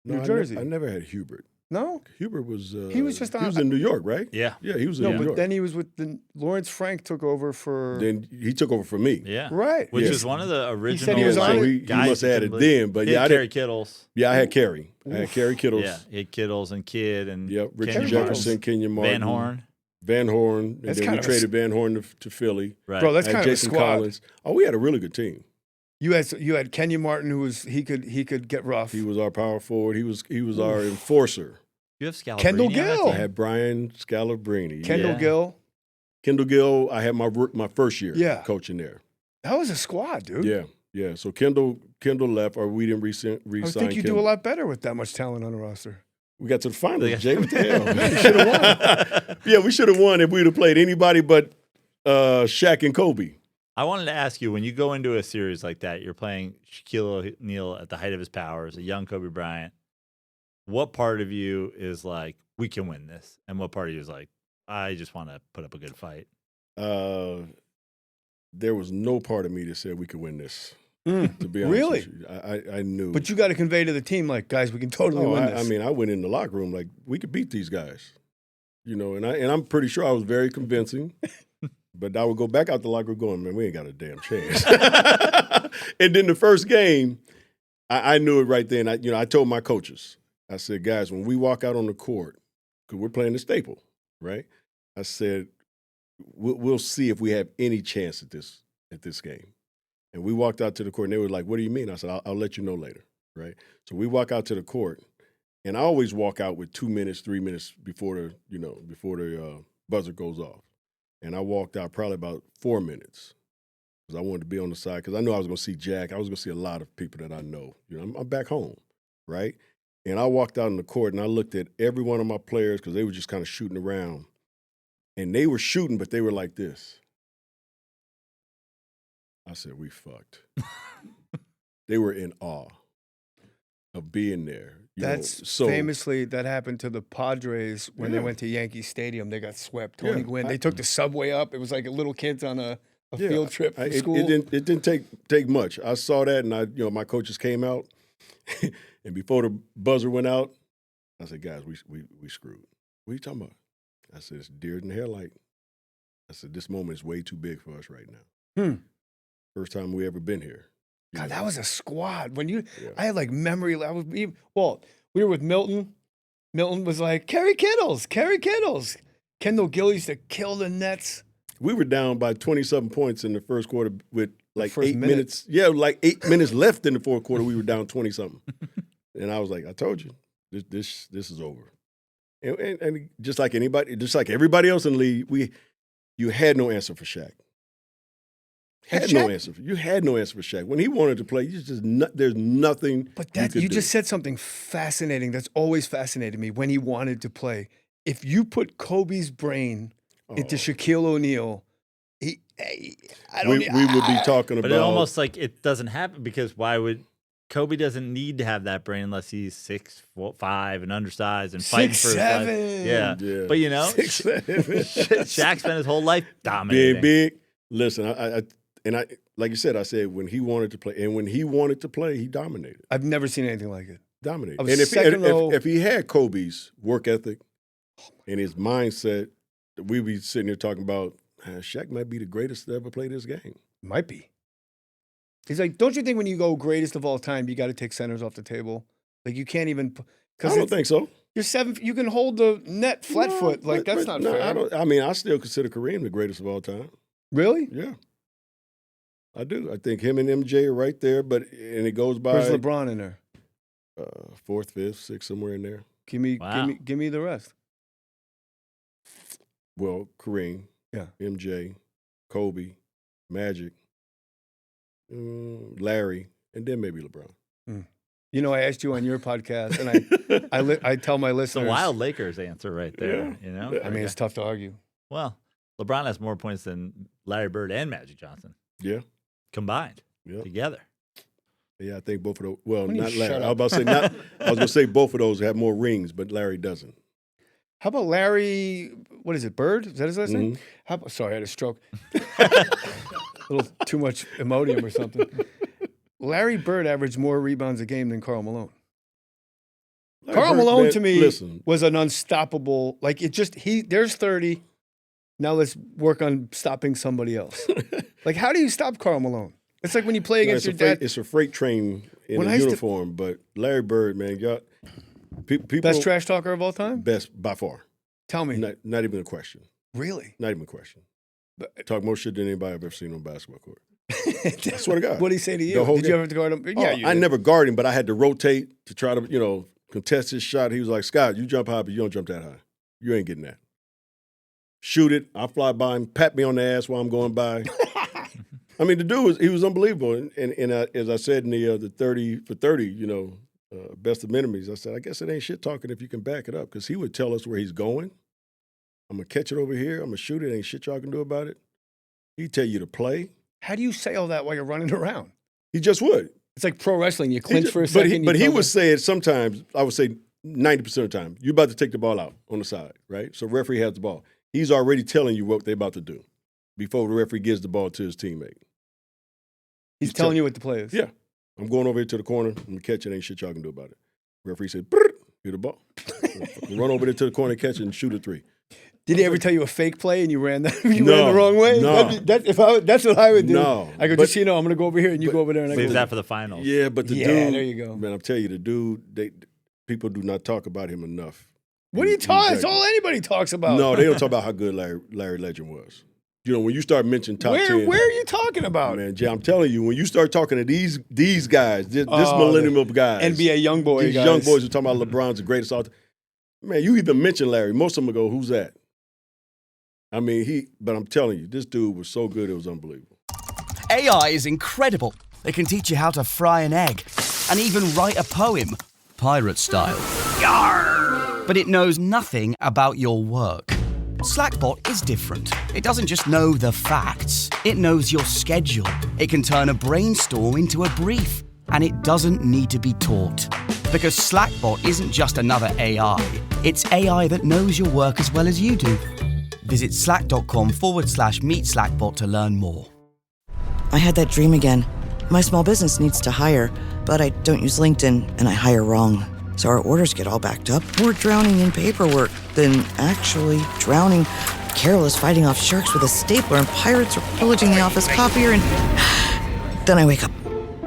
No, New Jersey. I never had Hubert. No? Hubert was. He was just He was in New York, right? Yeah. Yeah, he was in No, New but York. then he was with Lawrence Frank took over for. Then he took over for me. Yeah. Right. Which Yeah. is one of the original. said he was on so it. he guys must have had who it can then, but He yeah, had I Kerry didn't. Kittles. Yeah, I had Kerry. I had Kerry Kittles. Yeah, he had Kittles and Kidd and Yep, Richard Kenyon Jefferson, Kenyon Martin, Van Horn. Van Horn, and That's then we kind of a traded Van Horn to Philly. Right. Bro, that's Had kind of a Jason squad. Collins. Oh, we had a really good team. You had Kenyon Martin, who was he could get rough. He was our power forward. He was our enforcer. You have Scalabrini Kendall on that Gill. I team? had Brian Scalabrini. Kendall Yeah. Gill. Kendall Gill. I had my first year coaching there. That was a squad, dude. Yeah. So Kendall left, or we didn't re-sign I would think you do a Kendall. lot better with that much talent on the roster. We got to the finals, Yeah. Jay. What the hell? We should have won. Yeah, we should have won if we would have played anybody but Shaq and Kobe. I wanted to ask you, when you go into a series like that, you're playing Shaquille O'Neal at the height of his powers, a young Kobe Bryant. What part of you is like, we can win this? And what part of you is like, I just want to put up a good fight? There was no part of me that said we could win this. To be honest Really? with you. I knew. But you got to convey to the team, like, guys, we can totally win this. I mean, I went in the locker room like we could beat these guys, and I'm pretty sure I was very convincing. But I would go back out the locker room going, man, we ain't got a damn chance. And then the first game, I knew it right then. I told my coaches, I said, guys, when we walk out on the court, because we're playing the staple, right? I said, we'll see if we have any chance at this game. And we walked out to the court, and they were like, what do you mean? I said, I'll let you know later, right? So we walk out to the court, and I always walk out with 2 minutes, 3 minutes before the buzzer goes off. And I walked out probably about 4 minutes because I wanted to be on the side because I knew I was going to see Jack. I was going to see a lot of people that I know. I'm back home, right? And I walked out in the court, and I looked at every one of my players because they were just kind of shooting around. And they were shooting, but they were like this. I said, we fucked. They were in awe of being there. Famously, that happened to the Padres when they went to Yankee Stadium. They got swept. Tony Gwynn. They took the subway up. It was like little kids on a field trip from school. It didn't take much. I saw that, and my coaches came out, and before the buzzer went out, I said, guys, we screwed. What are you talking about? I said, it's deer in the headlight. I said, this moment is way too big for us right now. First time we ever been here. God, that was a squad. I had like memory. We were with Milton. Milton was like, Kerry Kittles. Kendall Gill used to kill the Nets. We were down by 27 points in the first quarter with like first 8 minute. minutes. Yeah, like 8 minutes left in the fourth quarter. We were down 20-something. And I was like, I told you, this is over. And just like everybody else in the league, you had no answer for Shaq. You had no answer for Shaq. When he wanted to play, there's nothing. But you just said something fascinating. That's always fascinated me. When he wanted to play, if you put Kobe's brain into Shaquille O'Neal, we would be talking about. But it almost like it doesn't happen because why would Kobe doesn't need to have that brain unless he's 6'5" and undersized and fighting for his life. 6'7". Yeah. But 6'7". Shaq spent his whole life dominating. Big. Listen, I like you said, I said when he wanted to play, and when he wanted to play, he dominated. I've never seen anything like it. Dominated. I was And second row. if he had Kobe's work ethic and his mindset, we'd be sitting here talking about Shaq might be the greatest to ever play this game. Might be. He's like, don't you think when you go greatest of all time, you got to take centers off the table? Like you can't even. I don't think so. You're 7. You can hold the net flat foot. Like that's not fair. I still consider Kareem the greatest of all time. Really? Yeah. I do. I think him and MJ are right there, and it goes by. Where's LeBron in there? 4th, 5th, 6th, somewhere in there. Give me the rest. Well, Kareem, Yeah. MJ, Kobe, Magic, Larry, and then maybe LeBron. You know, I asked you on your podcast, and I tell my It's a listeners. wild Lakers answer right there. Yeah. You know, I mean, it's tough to argue. well, LeBron has more points than Larry Bird and Magic Johnson Yeah. combined Yeah. together. Yeah, I think both of those. Well, Why don't you not Larry. shut I was up? about to say not. I was going to say both of those have more rings, but Larry doesn't. How about Larry? What is it? Bird? Is that his last name? Mm-hmm. How about, sorry, I had a stroke. A little too much Imodium or something. Larry Bird averaged more rebounds a game than Karl Malone. Larry Karl Bird, Malone man, to me listen, was an unstoppable. Like it just there's 30. Now let's work on stopping somebody else. Like how do you stop Karl Malone? It's like when you play against your dad. It's a freight train in When a I used to- uniform, but Larry Bird, man, people Best trash talker of all time? best by far. Tell me. Not even a question. Really? Not even a question. But- Talk more shit than anybody I've ever seen on a basketball court. I swear to God. What did he say to The you? whole Did you game. ever have to guard him? Oh, Yeah, you I did. never guarded him, but I had to rotate to try to, contest his shot. He was like, Scott, you jump high, but you don't jump that high. You ain't getting that. Shoot it. I fly by him, pat me on the ass while I'm going by. I mean, the dude was unbelievable. And as I said in the 30 for 30, best of enemies, I said, I guess it ain't shit talking if you can back it up, because he would tell us where he's going. I'm going to catch it over here. I'm going to shoot it. Ain't shit y'all can do about it. He'd tell you to play. How do you say all that while you're running around? He just would. It's like pro wrestling. You clinch for a But second. he you would say it sometimes, I would say 90% of the time, you're about to take the ball out on the side, right? So referee has the ball. He's already telling you what they're about to do before the referee gives the ball to his teammate. He's telling you what the play is. Yeah. I'm going over here to the corner. I'm going to catch it. Ain't shit y'all can do about it. Referee said, "Brrr," hit the ball. Run over there to the corner, catch it, and shoot a three. Did he ever tell you a fake play and you ran that? You No, ran the wrong way. no. That's what I would do. No, I go, but- just so you know, I'm going to go over here and you go over there. And I Save go, that for the finals. Yeah, but the Yeah, dude, there you go. man, I'm telling you, the dude, people do not talk about him enough. What are you talking? That's Exactly. all anybody talks about. No, they don't talk about how good Larry Legend was. When you start mentioning top 10. Where are you talking about? Man, Jay, I'm telling you, when you start talking to these guys, this millennium of guys, NBA young boy these guys. young boys who talking about LeBron's the greatest all time. Man, you even mention Larry, most of them go, who's that? I mean, but I'm telling you, this dude was so good, it was unbelievable. AI is incredible. It can teach you how to fry an egg and even write a poem, pirate style. Yarr! But it knows nothing about your work. Slackbot is different. It doesn't just know the facts. It knows your schedule. It can turn a brainstorm into a brief. And it doesn't need to be taught. Because Slackbot isn't just another AI. It's AI that knows your work as well as you do. Visit slack.com/meet Slackbot to learn more. I had that dream again. My small business needs to hire, but I don't use LinkedIn and I hire wrong. So our orders get all backed up. We're drowning in paperwork, then actually drowning, careless fighting off sharks with a stapler, and pirates are pillaging the office copier, and then I wake up.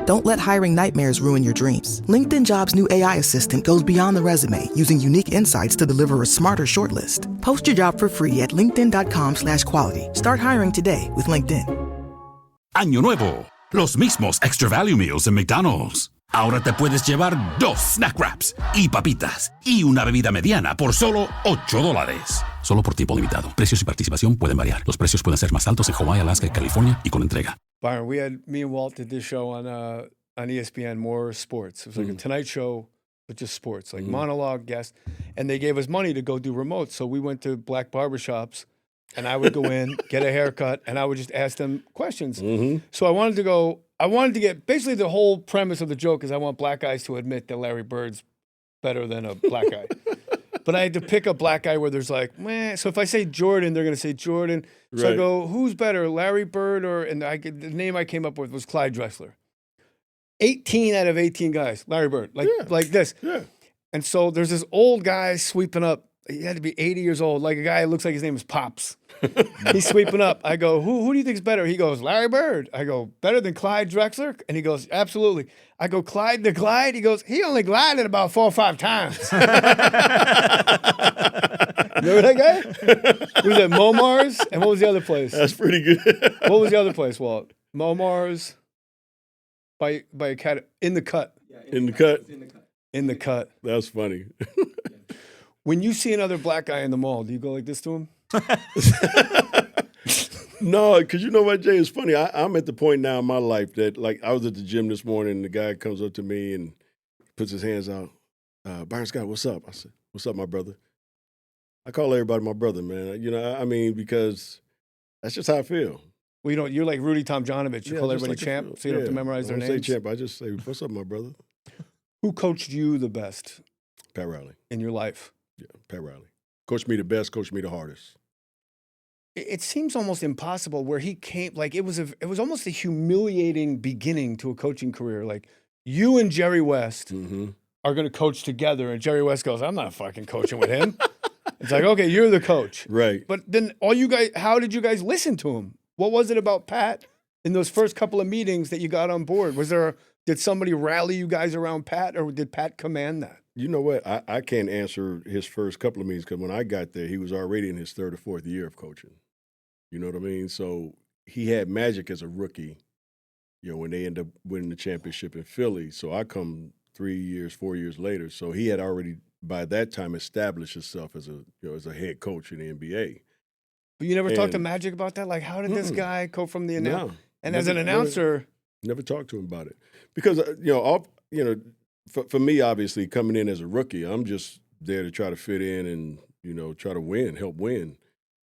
Don't let hiring nightmares ruin your dreams. LinkedIn Jobs' new AI assistant goes beyond the resume, using unique insights to deliver a smarter shortlist. Post your job for free at linkedin.com/quality. Start hiring today with LinkedIn. Año nuevo, los mismos Extra Value Meals en McDonald's. Ahora te puedes llevar 2 snack wraps y papitas y una bebida mediana por solo $8. Solo por tiempo limitado. Precios y participación pueden variar. Los precios pueden ser más altos en Hawaii, Alaska y California y con entrega. Byron, me and Walt did this show on ESPN, Mohr Stories. It was like a Tonight Show, but just sports, like monologue, guest. And they gave us money to go do remotes. So we went to black barbershops, and I would go in, get a haircut, and I would just ask them questions. So I wanted to get, basically the whole premise of the joke is I want black guys to admit that Larry Bird's better than a black guy. But I had to pick a black guy where there's like, man. So if I say Jordan, they're going to say Jordan. So I Right. go, who's better, Larry Bird the name I came up with was Clyde Drexler. 18 out of 18 guys, Larry Bird, like this. Yeah. And so there's this old guy sweeping up. He had to be 80 years old, like a guy who looks like his name is Pops. He's sweeping up. I go, who do you think's better? He goes, Larry Bird. I go, better than Clyde Drexler? And he goes, absolutely. I go, Clyde the Glide? He goes, he only glided about 4 or 5 times. Remember that guy? Was it Momar's? And what was the other place? That's pretty good. What was the other place, Walt? Momar's by a cat in the cut. In the cut. In the cut. That's funny. When you see another black guy in the mall, do you go like this to him? No, because you know what, Jay, it's funny. I'm at the point now in my life that, like, I was at the gym this morning, and the guy comes up to me and puts his hands out. Byron Scott, what's up? I said, what's up, my brother? I call everybody my brother, man. You know, I mean, because that's just how I feel. Well, you're like Rudy Tomjanovich. You call just everybody like champ, so you don't have to memorize their I don't say names. champ. I just say, what's up, my brother? Who coached you the best Pat Riley. in your life? Yeah, Pat Riley. Coached me the best, coached me the hardest. It seems almost impossible where he came. Like it was almost a humiliating beginning to a coaching career. Like you and Jerry West are going to coach together, and Jerry West goes, "I'm not fucking coaching with him." It's like, okay, you're the coach, right? But then how did you guys listen to him? What was it about Pat in those first couple of meetings that you got on board? Did somebody rally you guys around Pat, or did Pat command that? You know what? I can't answer his first couple of meetings because when I got there, he was already in his third or fourth year of coaching. You know what I mean? So he had Magic as a rookie, when they end up winning the championship in Philly. So I come 4 years later. So he had already, by that time, established himself as a head coach in the NBA. But you never talked to Magic about that? Like, how did this guy go from the announcer? No, and as an announcer... Never talked to him about it. Because, for me, obviously, coming in as a rookie, I'm just there to try to fit in and, try to help win.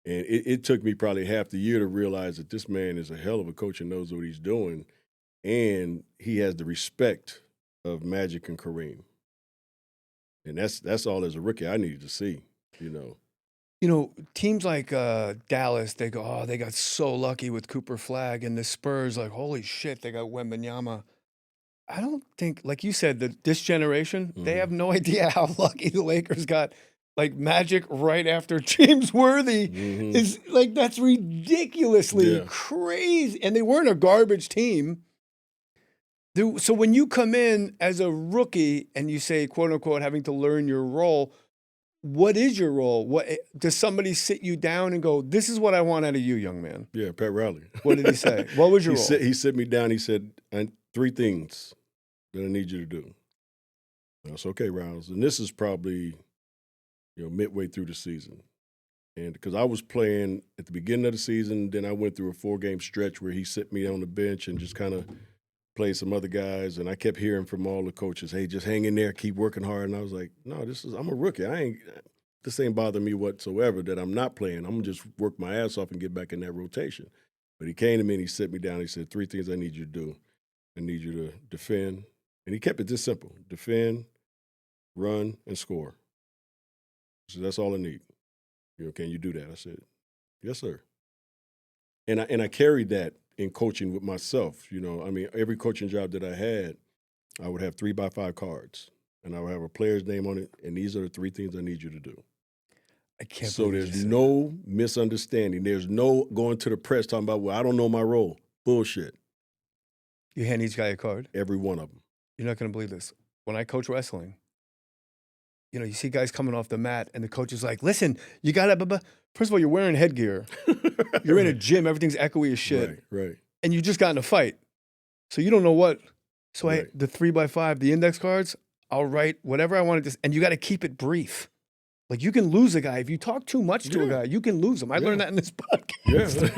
And it took me probably half the year to realize that this man is a hell of a coach and knows what he's doing. And he has the respect of Magic and Kareem. And that's all as a rookie I needed to see, Teams like Dallas, they go, oh, they got so lucky with Cooper Flagg, and the Spurs, like, holy shit, they got Wembanyama. I don't think, like you said, that this generation, they have no idea how lucky the Lakers got. Like Magic right after James Worthy is like, that's ridiculously crazy. And they weren't a garbage team. So when you come in as a rookie and you say, quote unquote, having to learn your role, what is your role? What does somebody sit you down and go, this is what I want out of you, young man? Yeah, Pat Riley. What did he say? What was your role? He sit me down. He said, 3 things that I need you to do. I said, okay, Rounds. And this is probably, midway through the season. And because I was playing at the beginning of the season, then I went through a 4-game stretch where he sit me on the bench and just kind of played some other guys. And I kept hearing from all the coaches, hey, just hang in there, keep working hard. And I was like, no, I'm a rookie. This ain't bothering me whatsoever that I'm not playing. I'm going to just work my ass off and get back in that rotation. But he came to me and he sat me down. He said, 3 things I need you to do. I need you to defend. And he kept it this simple: defend, run, and score. So that's all I need. Can you do that? I said, yes, sir. And I carried that in coaching with myself. Every coaching job that I had, I would have 3x5 cards, and I would have a player's name on it, and these are the 3 things I need you to do. I can't. So there's no misunderstanding. There's no going to the press talking about, well, I don't know my role. Bullshit. You hand each guy a card? Every one of them. You're not going to believe this. When I coach wrestling, you see guys coming off the mat, and the coach is like, listen, you got to, first of all, you're wearing headgear. You're in a gym. Everything's echoey as shit. Right. And you just got in a fight. So you don't know what. So the 3x5, the index cards, I'll write whatever I wanted to, and you got to keep it brief. Like, you can lose a guy. If you talk too much to a guy, you can lose him. I learned that in this podcast.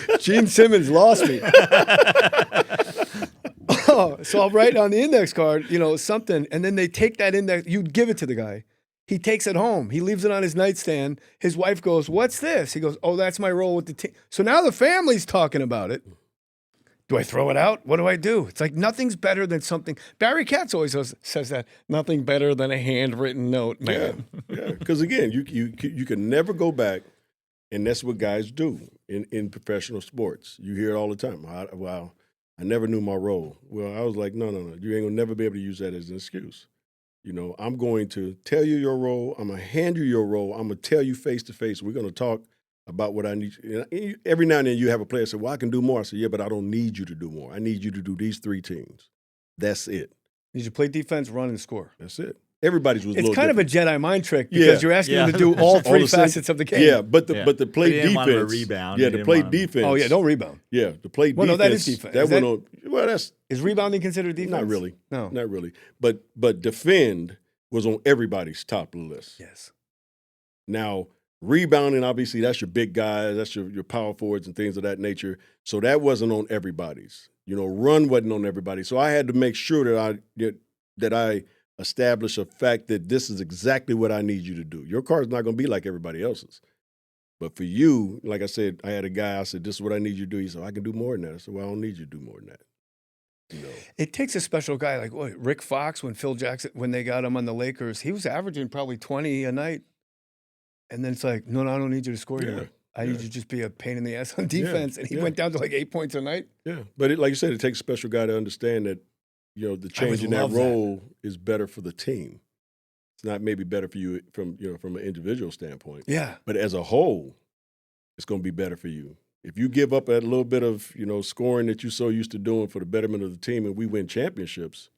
Yeah. Gene Simmons lost me. So I'll write on the index card, something, and then they take that index. You give it to the guy. He takes it home. He leaves it on his nightstand. His wife goes, what's this? He goes, oh, that's my role with the team. So now the family's talking about it. Do I throw it out? What do I do? It's like nothing's better than something. Barry Katz always says that. Nothing better than a handwritten note, man. Yeah. Because, again, you can never go back, and that's what guys do in professional sports. You hear it all the time. Wow. I never knew my role. Well, I was like, no. You ain't going to never be able to use that as an excuse. I'm going to tell you your role. I'm going to hand you your role. I'm going to tell you face to face. We're going to talk about what I need. Every now and then you have a player say, well, I can do more. I say, yeah, but I don't need you to do more. I need you to do these 3 things. That's it. Did you play defense, run, and score? That's it. Everybody's was. It's kind of a Jedi mind trick because you're asking them to do all 3 facets of the game. Yeah, but to play defense. Want to rebound. Yeah, to play defense. Oh yeah, don't rebound. Yeah, to play defense. Well, no, that is defense. Is rebounding considered defense? Not really. No, not really. But defend was on everybody's top of the list. Yes. Now Rebounding, obviously, that's your big guys, that's your power forwards and things of that nature. So that wasn't on everybody's. Run wasn't on everybody. So I had to make sure that I establish a fact that this is exactly what I need you to do. Your car is not going to be like everybody else's. But for you, like I said, I had a guy, I said, this is what I need you to do. He said, I can do more than that. I said, well, I don't need you to do more than that. It takes a special guy like Rick Fox when they got him on the Lakers, he was averaging probably 20 a night. And then it's like, no, I don't need you to score here. I need you to just be a pain in the ass on defense. And he went down to like 8 points a night. Yeah. But like you said, it takes a special guy to understand that, the change in that role is better for the team. It's not maybe better for you from an individual standpoint. Yeah. But as a whole, it's going to be better for you. If you give up that little bit of, scoring that you're so used to doing for the betterment of the team and we win championships.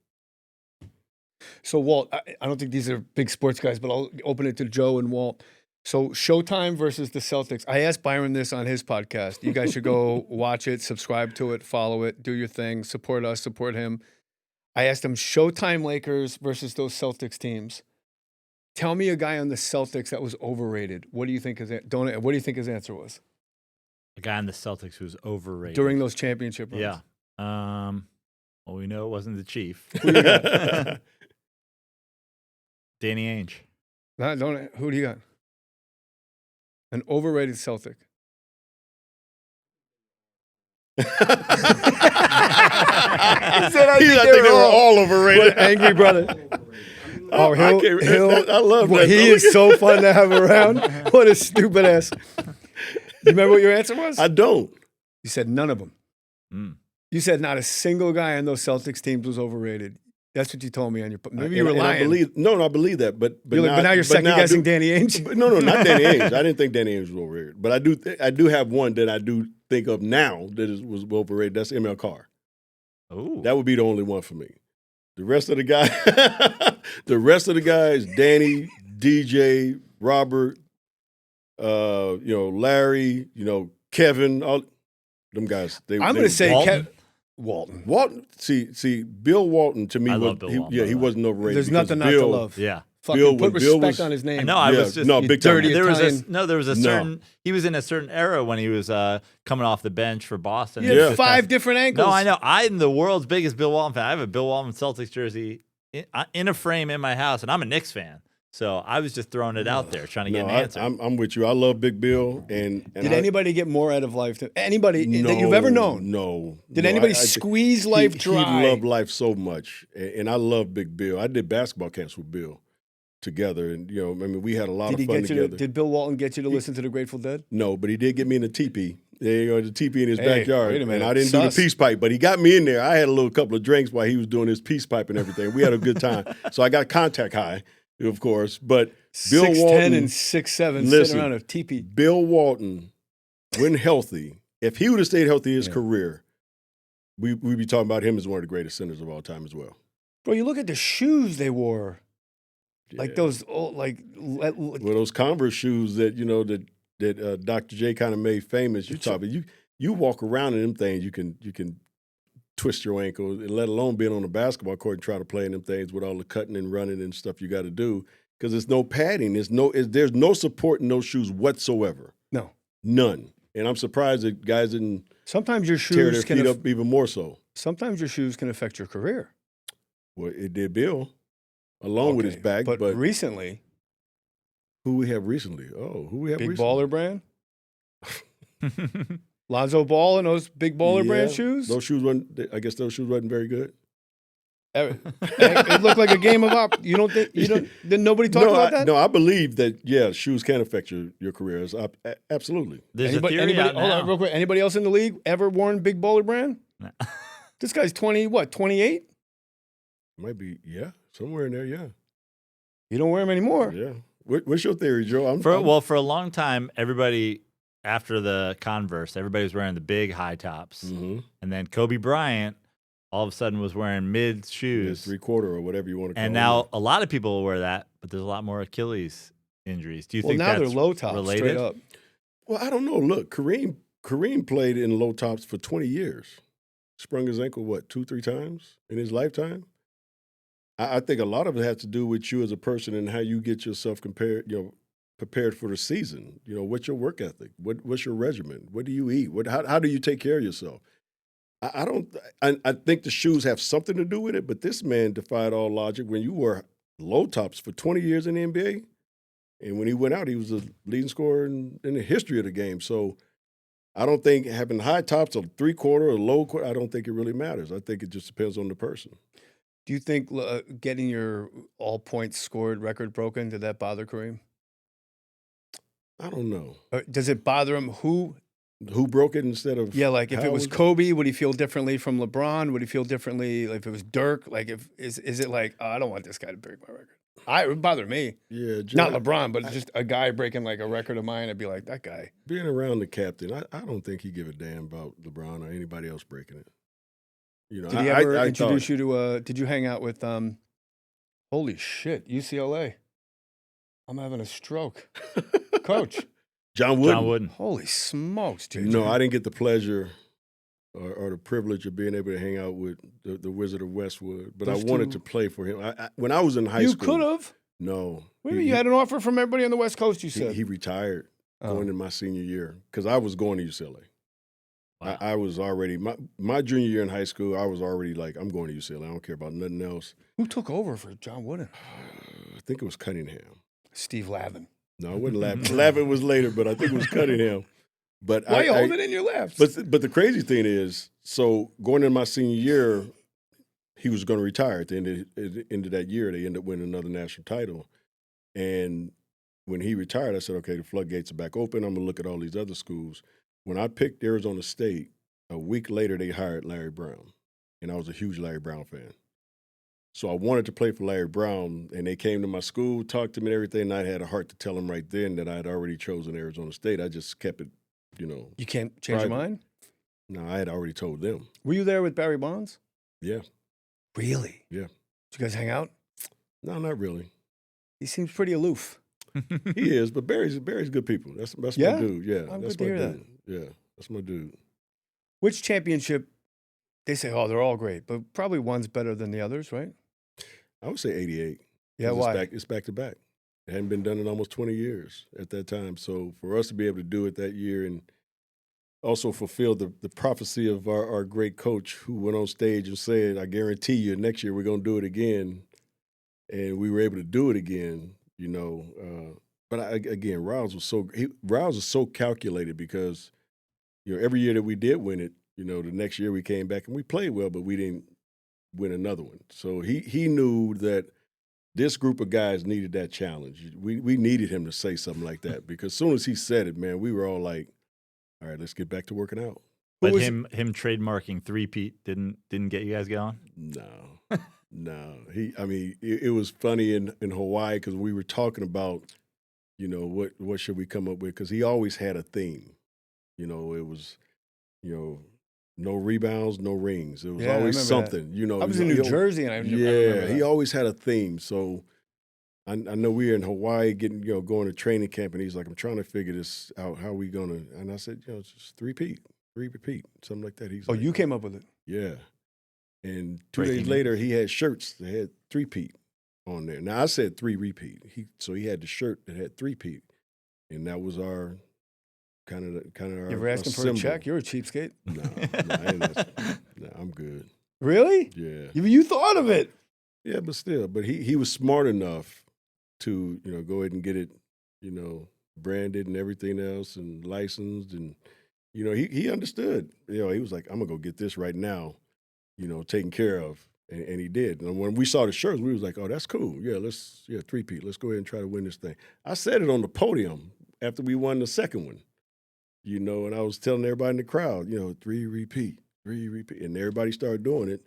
So, Walt, I don't think these are big sports guys, but I'll open it to Joe and Walt. So, Showtime versus the Celtics. I asked Byron this on his podcast. You guys should go watch it, subscribe to it, follow it, do your thing, support us, support him. I asked him Showtime Lakers versus those Celtics teams. Tell me a guy on the Celtics that was overrated. What do you think his answer was? A guy on the Celtics who's overrated during those championship runs. Yeah. Well, we know it wasn't the Chief. Who do you got? Danny Ainge. Who do you got? An overrated Celtic. He said, I think they were all overrated. Angry brother. I love that. He is so fun to have around. What a stupid ass. You remember what your answer was? I don't. You said none of them. You said not a single guy on those Celtics teams was overrated. That's what you told me on your. Maybe you were lying. I believe that. But now you're second guessing Danny Ainge. No, not Danny Ainge. I didn't think Danny Ainge was overrated. But I do have one that I do think of now that was overrated. That's ML Carr. Oh, that would be the only one for me. The rest of the guys, Danny, DJ, Robert, Larry, Kevin, all them guys. I'm going to say Walton. Walton. See, Bill Walton to me, he wasn't overrated. There's nothing not to love. Yeah. Put respect on his name. No, I was just big time. There was a certain. He was in a certain era when he was coming off the bench for Boston. He had 5 different ankles. No, I know. I'm the world's biggest Bill Walton fan. I have a Bill Walton Celtics jersey in a frame in my house, and I'm a Knicks fan. So I was just throwing it out there, trying to get an answer. I'm with you. I love Big Bill. And did anybody get more out of life? Anybody that you've ever known? No. Did anybody squeeze life dry? He loved life so much, and I love Big Bill. I did basketball camps with Bill together, and we had a lot of fun together. Did Bill Walton get you to listen to the Grateful Dead? No, but he did get me in the teepee. The teepee in his backyard. Wait a minute. And I didn't do the peace pipe, but he got me in there. I had a couple of drinks while he was doing his peace pipe and everything. We had a good time. So I got contact high, of course. But Bill 6'10" Walton and 6'7" sitting around a teepee. Bill Walton, when healthy, if he would have stayed healthy his career, we'd be talking about him as one of the greatest centers of all time as well. Bro, you look at the shoes they wore. Like those old, those Converse shoes that that Dr. J kind of made famous. You walk around in them things, you can twist your ankle, let alone being on the basketball court and try to play in them things with all the cutting and running and stuff you got to do because there's no padding, there's no support in those shoes whatsoever. No, none. And I'm surprised that guys didn't. Sometimes your shoes tear their feet up even more so. Sometimes your shoes can affect your career. Well, it did Bill. Along with his back, but recently, who we have recently? Oh, who we have Big recently? Baller brand, Lonzo Ball and those Big Baller brand shoes. Those shoes wasn't. I guess those shoes wasn't very good. It looked like a game of op. You don't think? Did nobody talk about that? No, I believe that. Yeah, shoes can affect your career. Absolutely. There's a theory out now. Hold on, real quick. Anybody else in the league ever worn Big Baller brand? No. This guy's 28? Might be, somewhere in there, yeah. You don't wear them anymore. Yeah. What's your theory, Joe? For a long time, everybody, after the Converse, everybody was wearing the big high tops. Mm-hmm. And then Kobe Bryant all of a sudden was wearing mid shoes. 3/4 or whatever you want to call it. And now a lot of people will wear that, but there's a lot more Achilles injuries. Do you think now that's they're low tops, related? straight up. Well, I don't know. Look, Kareem played in low tops for 20 years. Sprung his ankle, 2-3 times in his lifetime? I think a lot of it has to do with you as a person and how you get yourself compared, prepared for the season. What's your work ethic? What's your regimen? What do you eat? How do you take care of yourself? I think the shoes have something to do with it, but this man defied all logic. When you wore low tops for 20 years in the NBA, and when he went out, he was the leading scorer in the history of the game. So I don't think having high tops or 3/4 or low quarter, I don't think it really matters. I think it just depends on the person. Do you think getting your all points scored record broken, did that bother Kareem? I don't know. Does it bother him? Who broke it instead of? Yeah, like if how it was Kobe, would he feel differently from LeBron? Would he feel differently if it was Dirk? Like is it like, oh, I don't want this guy to break my record? It would bother me. Yeah, Not LeBron, but just a guy breaking like a record of mine. I'd be like, that guy. Being around the captain, I don't think he give a damn about LeBron or anybody else breaking it. Did he ever introduce you to? Did you hang out with? Holy shit, UCLA! I'm having a stroke, Coach. John Wooden. John Wooden. Holy smokes, JJ. No, I didn't get the pleasure or the privilege of being able to hang out with the Wizard of Westwood, but Those I wanted two- to play for him. When I was in high You school, could have. No, You had an offer from everybody on the West Coast. You said he retired Oh. going into my senior year because I was going to UCLA. Wow. I was already my junior year in high school. I was already like, I'm going to UCLA. I don't care about nothing else. Who took over for John Wooden? I think it was Cunningham. Steve Lavin. No, it wasn't Lavin. Lavin was later, but I think it was Cunningham. But Why you holding in your laps? But the crazy thing is, so going into my senior year, he was going to retire at the end of that year. They ended up winning another national title, and when he retired, I said, okay, the floodgates are back open. I'm gonna look at all these other schools. When I picked Arizona State, a week later they hired Larry Brown, and I was a huge Larry Brown fan. So I wanted to play for Larry Brown, and they came to my school, talked to me and everything, and I had a heart to tell them right then that I had already chosen Arizona State. I just kept it, You can't change your mind? No, I had already told them. Were you there with Barry Bonds? Yeah. Really? Yeah. Did you guys hang out? No, not really. He seems pretty aloof. He is, but Barry's good people. That's Yeah? my dude. Yeah, I'm that's good to my hear dude. Yeah, that's my dude. Which championship? They say, oh, they're all great, but probably one's better than the others, right? I would say 88. Yeah, 'Cause why? It's back to back. It hadn't been done in almost 20 years at that time. So for us to be able to do it that year and also fulfill the prophecy of our great coach who went on stage and said, I guarantee you next year we're going to do it again. And we were able to do it again, But again, Riles was so calculated because, every year that we did win it, the next year we came back and we played well, but we didn't win another one. So he knew that this group of guys needed that challenge. We needed him to say something like that because as soon as he said it, man, we were all like, all right, let's get back to working out. But him trademarking three-peat didn't get you guys going? No. It was funny in Hawaii because we were talking about, what should we come up with? Because he always had a theme. It was, no rebounds, no rings. It was Yeah, I always remember something. I was in New Jersey and I remember that. He always had a theme. So I know we were in Hawaii going to training camp, and he's like, I'm trying to figure this out. How are we going to? And I said, it's just three-peat, something like that. He's like, you came up with it? Yeah. And 2 days later, he had shirts that had three-peat on there. Now, I said three-repeat. So he had the shirt that had three-peat, and that was our kind of our You ever asking for symbol. a check? You're a cheapskate. No, I ain't asking. No, I'm good. Really? Yeah. You thought of it. Yeah, but still. But he was smart enough to, go ahead and get it, branded and everything else and licensed. And, he understood. He was like, I'm going to go get this right now, taken care of. And he did. And when we saw the shirts, we was like, oh, that's cool. Yeah, three-peat. Let's go ahead and try to win this thing. I said it on the podium after we won the second one, and I was telling everybody in the crowd, three-repeat. And everybody started doing it.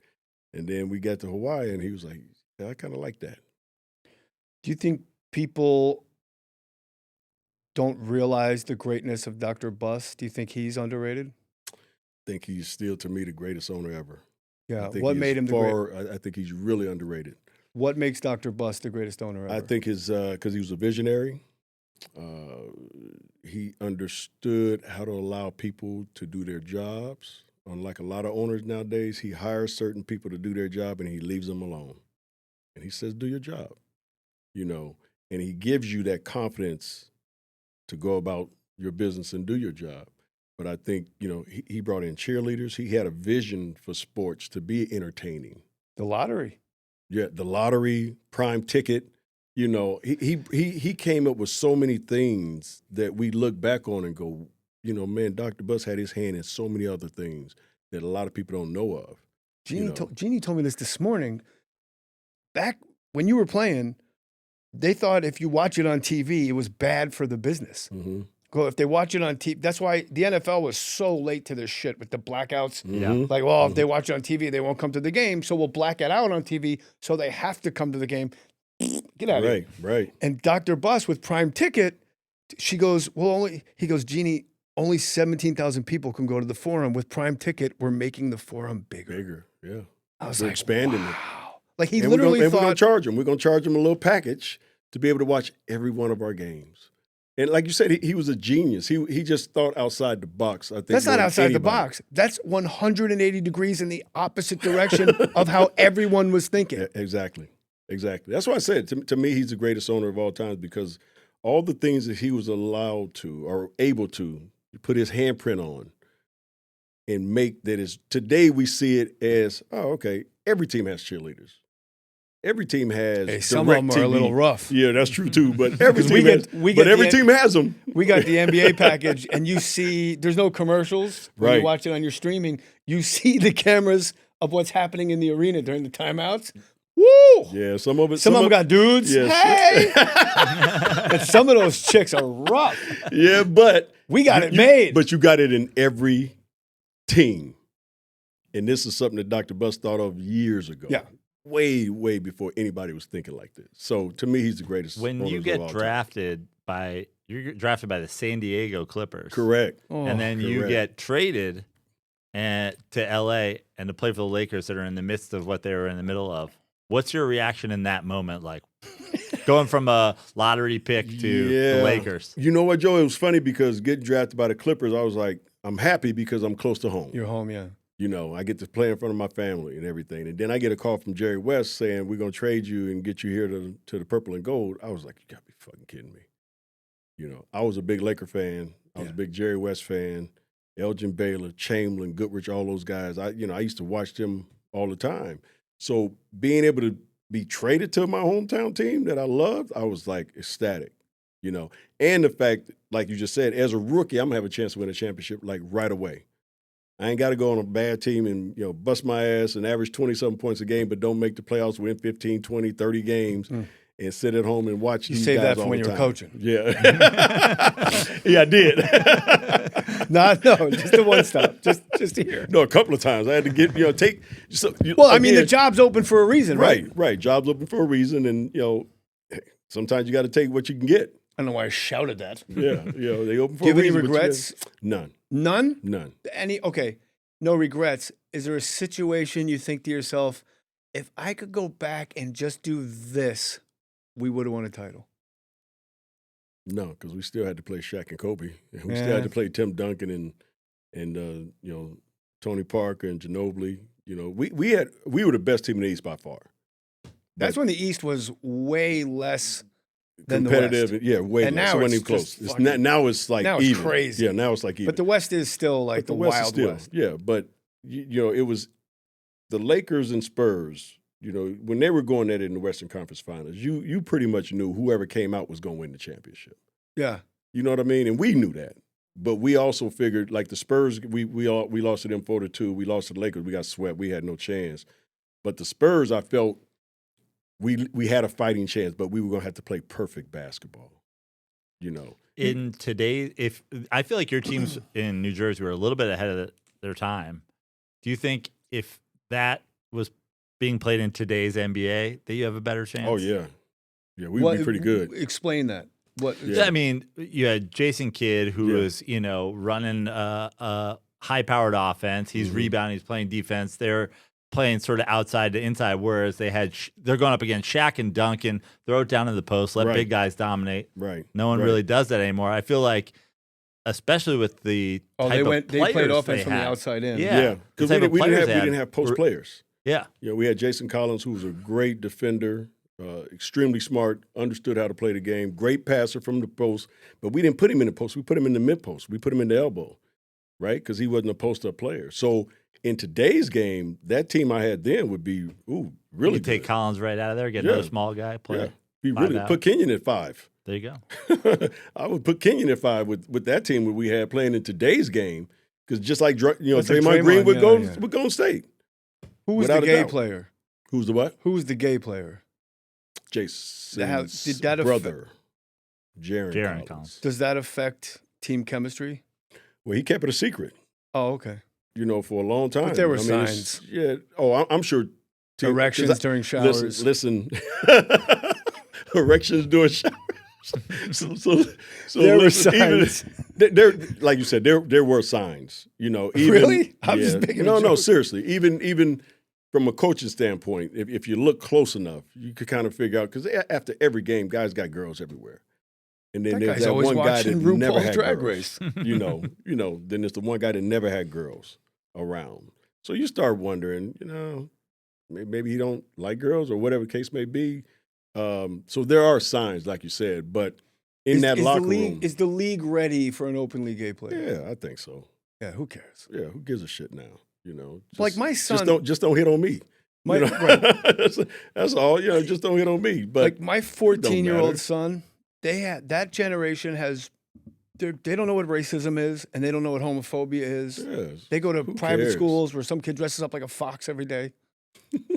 And then we got to Hawaii, and he was like, yeah, I kind of like that. Do you think people don't realize the greatness of Dr. Buss? Do you think he's underrated? I think he's still, to me, the greatest owner ever. Yeah. I think What made him the greatest? I think he's really underrated. What makes Dr. Buss the greatest owner ever? I think because he was a visionary. He understood how to allow people to do their jobs. Unlike a lot of owners nowadays, he hires certain people to do their job and he leaves them alone. And he says, do your job, and he gives you that confidence to go about your business and do your job. But I think, he brought in cheerleaders. He had a vision for sports to be entertaining. The lottery. Yeah, the lottery, prime ticket. He came up with so many things that we look back on and go, man, Dr. Buss had his hand in so many other things that a lot of people don't know of. Jeannie told me this morning. Back when you were playing, they thought if you watch it on TV, it was bad for the business. Mm-hmm. Well, if they watch it on TV, that's why the NFL was so late to their shit with the blackouts. Mm-hmm. Like, well, if they watch it on TV, they won't come to the game, so we'll black it out on TV, so they have to come to the game. Get out of here. Right. And Dr. Buss with Prime Ticket, she goes, Jeannie, only 17,000 people can go to the Forum. With Prime Ticket, we're making the Forum bigger. Yeah. I was We're like, expanding it. Like he And literally we're going thought, to charge him. We're going to charge him a little package to be able to watch every one of our games. And like you said, he was a genius. He just thought outside the box. I think that's not more than outside the anybody. box. That's 180 degrees in the opposite direction of how everyone was thinking. Exactly. That's why I said, to me, he's the greatest owner of all times because all the things that he was allowed to or able to put his handprint on and make that is, today we see it as, okay, every team has cheerleaders. Every team has. Hey, some of them are a little rough. Yeah, that's true too. But every team team has them. We got the NBA package, and you see there's no commercials. When you Right. watch it on your streaming, you see the cameras of what's happening in the arena during the timeouts. Woo! Yeah, some of them got dudes. Yes. Hey! And some of those chicks are rough. Yeah, but we got it made. But you got it in every team. And this is something that Dr. Buss thought of years ago. Yeah. Way, way before anybody was thinking like this. So to me, he's the greatest. When you owners of get all time. drafted you're drafted by the San Diego Clippers. Correct. And then you correct. get traded to LA and to play for the Lakers that are in the midst of what they were in the middle of. What's your reaction in that moment? Like going from a lottery pick to the Lakers. You know what, Joe? It was funny because getting drafted by the Clippers, I was like, I'm happy because I'm close to home. You're home, yeah. I get to play in front of my family and everything. And then I get a call from Jerry West saying, we're going to trade you and get you here to the purple and gold. I was like, you got to be fucking kidding me. I was a big Laker fan. I was a big Jerry West fan. Elgin Baylor, Chamberlain, Goodrich, all those guys. I used to watch them all the time. So being able to be traded to my hometown team that I loved, I was like ecstatic, And the fact, like you just said, as a rookie, I'm going to have a chance to win a championship like right away. I ain't got to go on a bad team and, bust my ass and average 20-something points a game, but don't make the playoffs, win 15, 20, 30 games and sit at home and watch these save guys that for all when the you were time. coaching. Yeah. Yeah, I did. No, just the one stop. Just here. No, a couple of times. I had to get, take. So, Well, I mean, the job's open for a reason, right? Right. Job's open for a reason. And, sometimes you got to take what you can get. I don't know why I shouted that. Yeah. They open for Do you a have any reason. but regrets? None. None? None. Okay, no regrets. Is there a situation you think to yourself, if I could go back and just do this, we would have won a title? No, because we still had to play Shaq and Kobe. And we still Yeah. had to play Tim Duncan and Tony Parker and Ginobili. We were the best team in the East by far. That's when the East was way less than Competitive, the West. yeah, way And less. now It wasn't it's even close. just It's fucking- now it's like now it's even. crazy. Yeah, now it's like even. But the West is still like But the West is Wild still, West. Yeah, but it was the Lakers and Spurs. When they were going at it in the Western Conference Finals, you pretty much knew whoever came out was going to win the championship. Yeah. You know what I mean? And we knew that. But we also figured, like the Spurs, we lost to them 4-2. We lost to the Lakers. We got swept. We had no chance. But the Spurs, I felt we had a fighting chance, but we were going to have to play perfect basketball. In today, if I feel like your teams in New Jersey were a little bit ahead of their time, do you think if that was being played in today's NBA, that you have a better chance? Oh yeah, we would be pretty good. Explain that. What? Yeah. I mean, you had Jason Kidd, who was running a high-powered offense. He's rebounding. He's playing defense. They're playing sort of outside to inside, whereas they're going up against Shaq and Duncan, throw it down in the post, let big guys dominate. Right. No one really does that anymore. I feel like, especially with the type of they players played offense from the had. outside in. Yeah, because we didn't have post players. Yeah. We had Jason Collins, who was a great defender. extremely smart, understood how to play the game, great passer from the post, but we didn't put him in the post. We put him in the mid-post. We put him in the elbow, right? Because he wasn't a post-up player. So in today's game, that team I had then would be, really good. Take Collins right out of there, get another small guy, play. Yeah. He really put Kenyon at 5. There you go. I would put Kenyon at 5 with that team that we had playing in today's game, because just like That's like Draymond Green would Draymond, go with Golden State. Who was Without the a gay doubt. player? Who's the what? Who was the gay player? Jason's Did that brother, Jaron Collins. Collins. Does that affect team chemistry? Well, he kept it a secret, Oh, okay. for a long time. But there were it's- signs. Yeah. Oh, I'm sure. Erections during showers. Listen. Erections during showers. So There were listen, even- signs. there, like you said, there were signs. Even, Really? I'm just making a no, joke. seriously. Even from a coaching standpoint, if you look close enough, you could kind of figure out, because after every game, guys got girls everywhere. And then That there's guy's that always one guy watching that never RuPaul's had Drag girls. Race. Then there's the one guy that never had girls around. So you start wondering, maybe he don't like girls or whatever the case may be. So there are signs, like you said, but in that locker room. Is the league ready for an openly gay player? Yeah, I think so. Yeah, who cares? Yeah, who gives a shit now? Like my son. Just don't hit on me. My- That's all. Just don't hit on me. But Like my 14-year-old matter. son, that generation has. They don't know what racism is, and they don't know what homophobia is. Yes. They go to Who private cares? schools where some kid dresses up like a fox every day.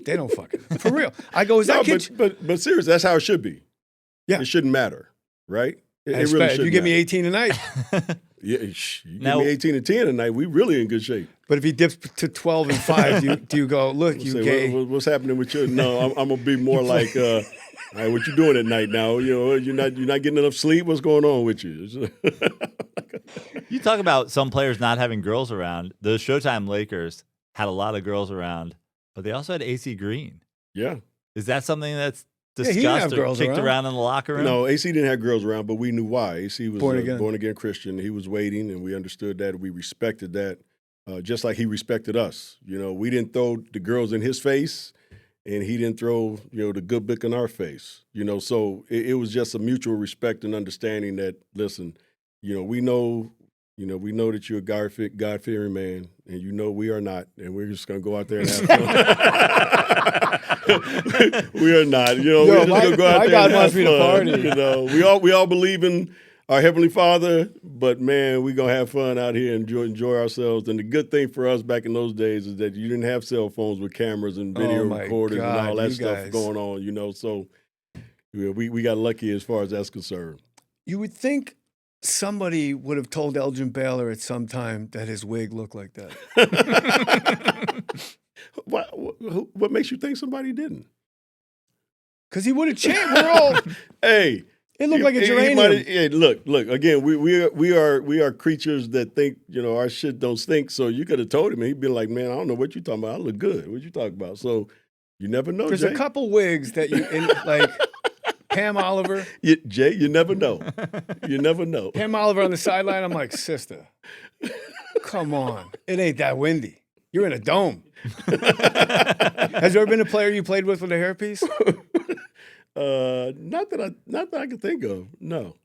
They don't fucking for real. I go, is that No, kid? but seriously, that's how it should be. Yeah. It shouldn't matter, right? It really If shouldn't you give me matter. 18 tonight, Yeah, you Now- give me 18 and 10 tonight, we really in good shape. but if he dips to 12 and 5, do you go, look, you Say, gay? what's happening with you? No, I'm gonna be more like, all right, what you doing at night now? You're not getting enough sleep. What's going on with you? You talk about some players not having girls around. The Showtime Lakers had a lot of girls around, but they also had AC Green. Yeah. Is that something that's he didn't have discussed or girls kicked around. around in the locker room? No, AC didn't have girls around, but we knew why. AC was Born again. born again Christian. He was waiting, and we understood that. We respected that, just like he respected us. We didn't throw the girls in his face, and he didn't throw the good book in our face. So it was just a mutual respect and understanding that, listen, we know that you're a God-fearing man, and we are not, and we're just gonna go out there and have fun. We are not, we're just gonna go out my there God and wants have me to fun. party. We all believe in our Heavenly Father, but man, we're gonna have fun out here and enjoy ourselves. And the good thing for us back in those days is that you didn't have cell phones with cameras and video Oh, my recorders and God, all that you stuff guys. going on. So we got lucky as far as that's concerned. You would think somebody would have told Elgin Baylor at some time that his wig looked like that. What makes you think somebody didn't? Because he would have changed. We're all. Hey, It looked like a he geranium. might- hey, look. Again, we are creatures that think our shit don't stink. So you could have told him, and he'd be like, "Man, I don't know what you talking about. I look good. What you talking about?" So you never know. There's Jay. a couple wigs that like Pam Oliver. Jay, you never know. You never know. Pam Oliver on the sideline. I'm like, sister, come on. It ain't that windy. You're in a dome. Has there ever been a player you played with a hairpiece? Not that I can think of. No.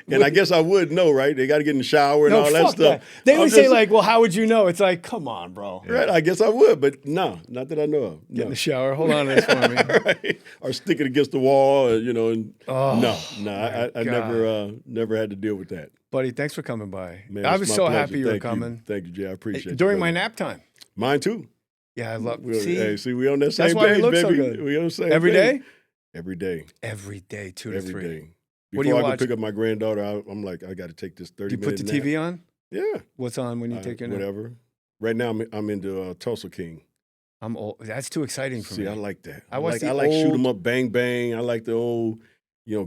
And I guess I would know, right? They got to get in the shower and all that fuck stuff. They I'm would say just- like, well, how would you know? It's like, come on, bro. Right, I guess I would, but no, not that I know of. Get in No. the shower. Hold on to this for me. Right. Or stick it against the wall, and Oh, I never had to deal with that. Buddy, thanks for coming by. Man, I it's was my so pleasure. happy you were Thank coming. Thank you, Jay. I appreciate it. During my nap time. Mine too. Yeah, I love. Hey, see, we on that same That's why we page, look baby. so good. We on the same Every page. day? Every day. Every day, 2 to Every 3. day. What do you Before I watch? go pick up my granddaughter, I'm like, I got to take this 30 Do you put minute the nap. TV on? Yeah. What's on when you take your nap? Whatever. Right now, I'm into Tulsa King. I'm old. That's too exciting for See, me. I like that. I watch the I like shoot old- 'em up, bang bang. I like the old,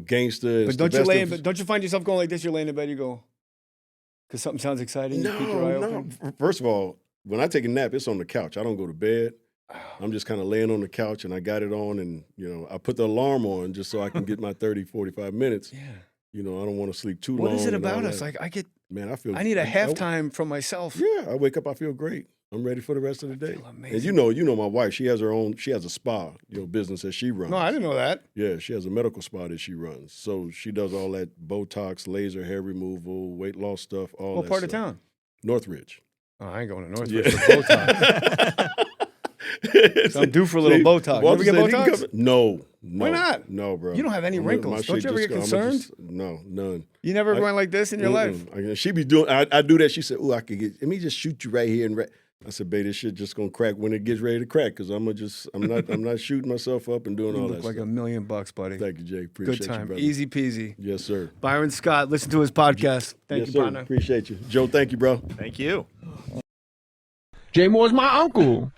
gangster. But don't you lay in bed? Don't you find yourself going like this? You're laying in bed. You go because something sounds exciting. You keep your eye No. open. First of all, when I take a nap, it's on the couch. I don't go to bed. I'm just kind of laying on the couch, and I got it on, and I put the alarm on just so I can get my 30, 45 minutes. Yeah. I don't want to sleep too What long. is it and all about us? that. Like I get Man, I feel. I need a halftime from myself. Yeah, I wake up, I feel great. I'm ready for the rest of the day. Amazing. And you know my wife. She has a spa, business that she runs. No, I didn't know that. Yeah, she has a medical spa that she runs. So she does all that Botox, laser hair removal, weight loss stuff. All What that part of stuff. town? Northridge. Oh, I ain't going to Northridge for Botox. So I'm due for a little Botox. You ever get Botox? No. Why not? No, bro. You don't have any wrinkles. Don't you ever get concerned? No, none. You never went like this in your life? She be doing. I do that. She said, "Ooh, I could get. Let me just shoot you right here and right." I said, "Babe, this shit just gonna crack when it gets ready to crack because I'm not shooting myself up and doing You all look that like stuff." $1 million, buddy. Thank you, Jay. Appreciate Good time. you, brother. Easy peasy. Yes, sir. Byron Scott, listen to his podcast. Thank yes, you, sir. partner. Appreciate you, Joe. Thank you, bro. Thank you. Jay Mohr's my uncle.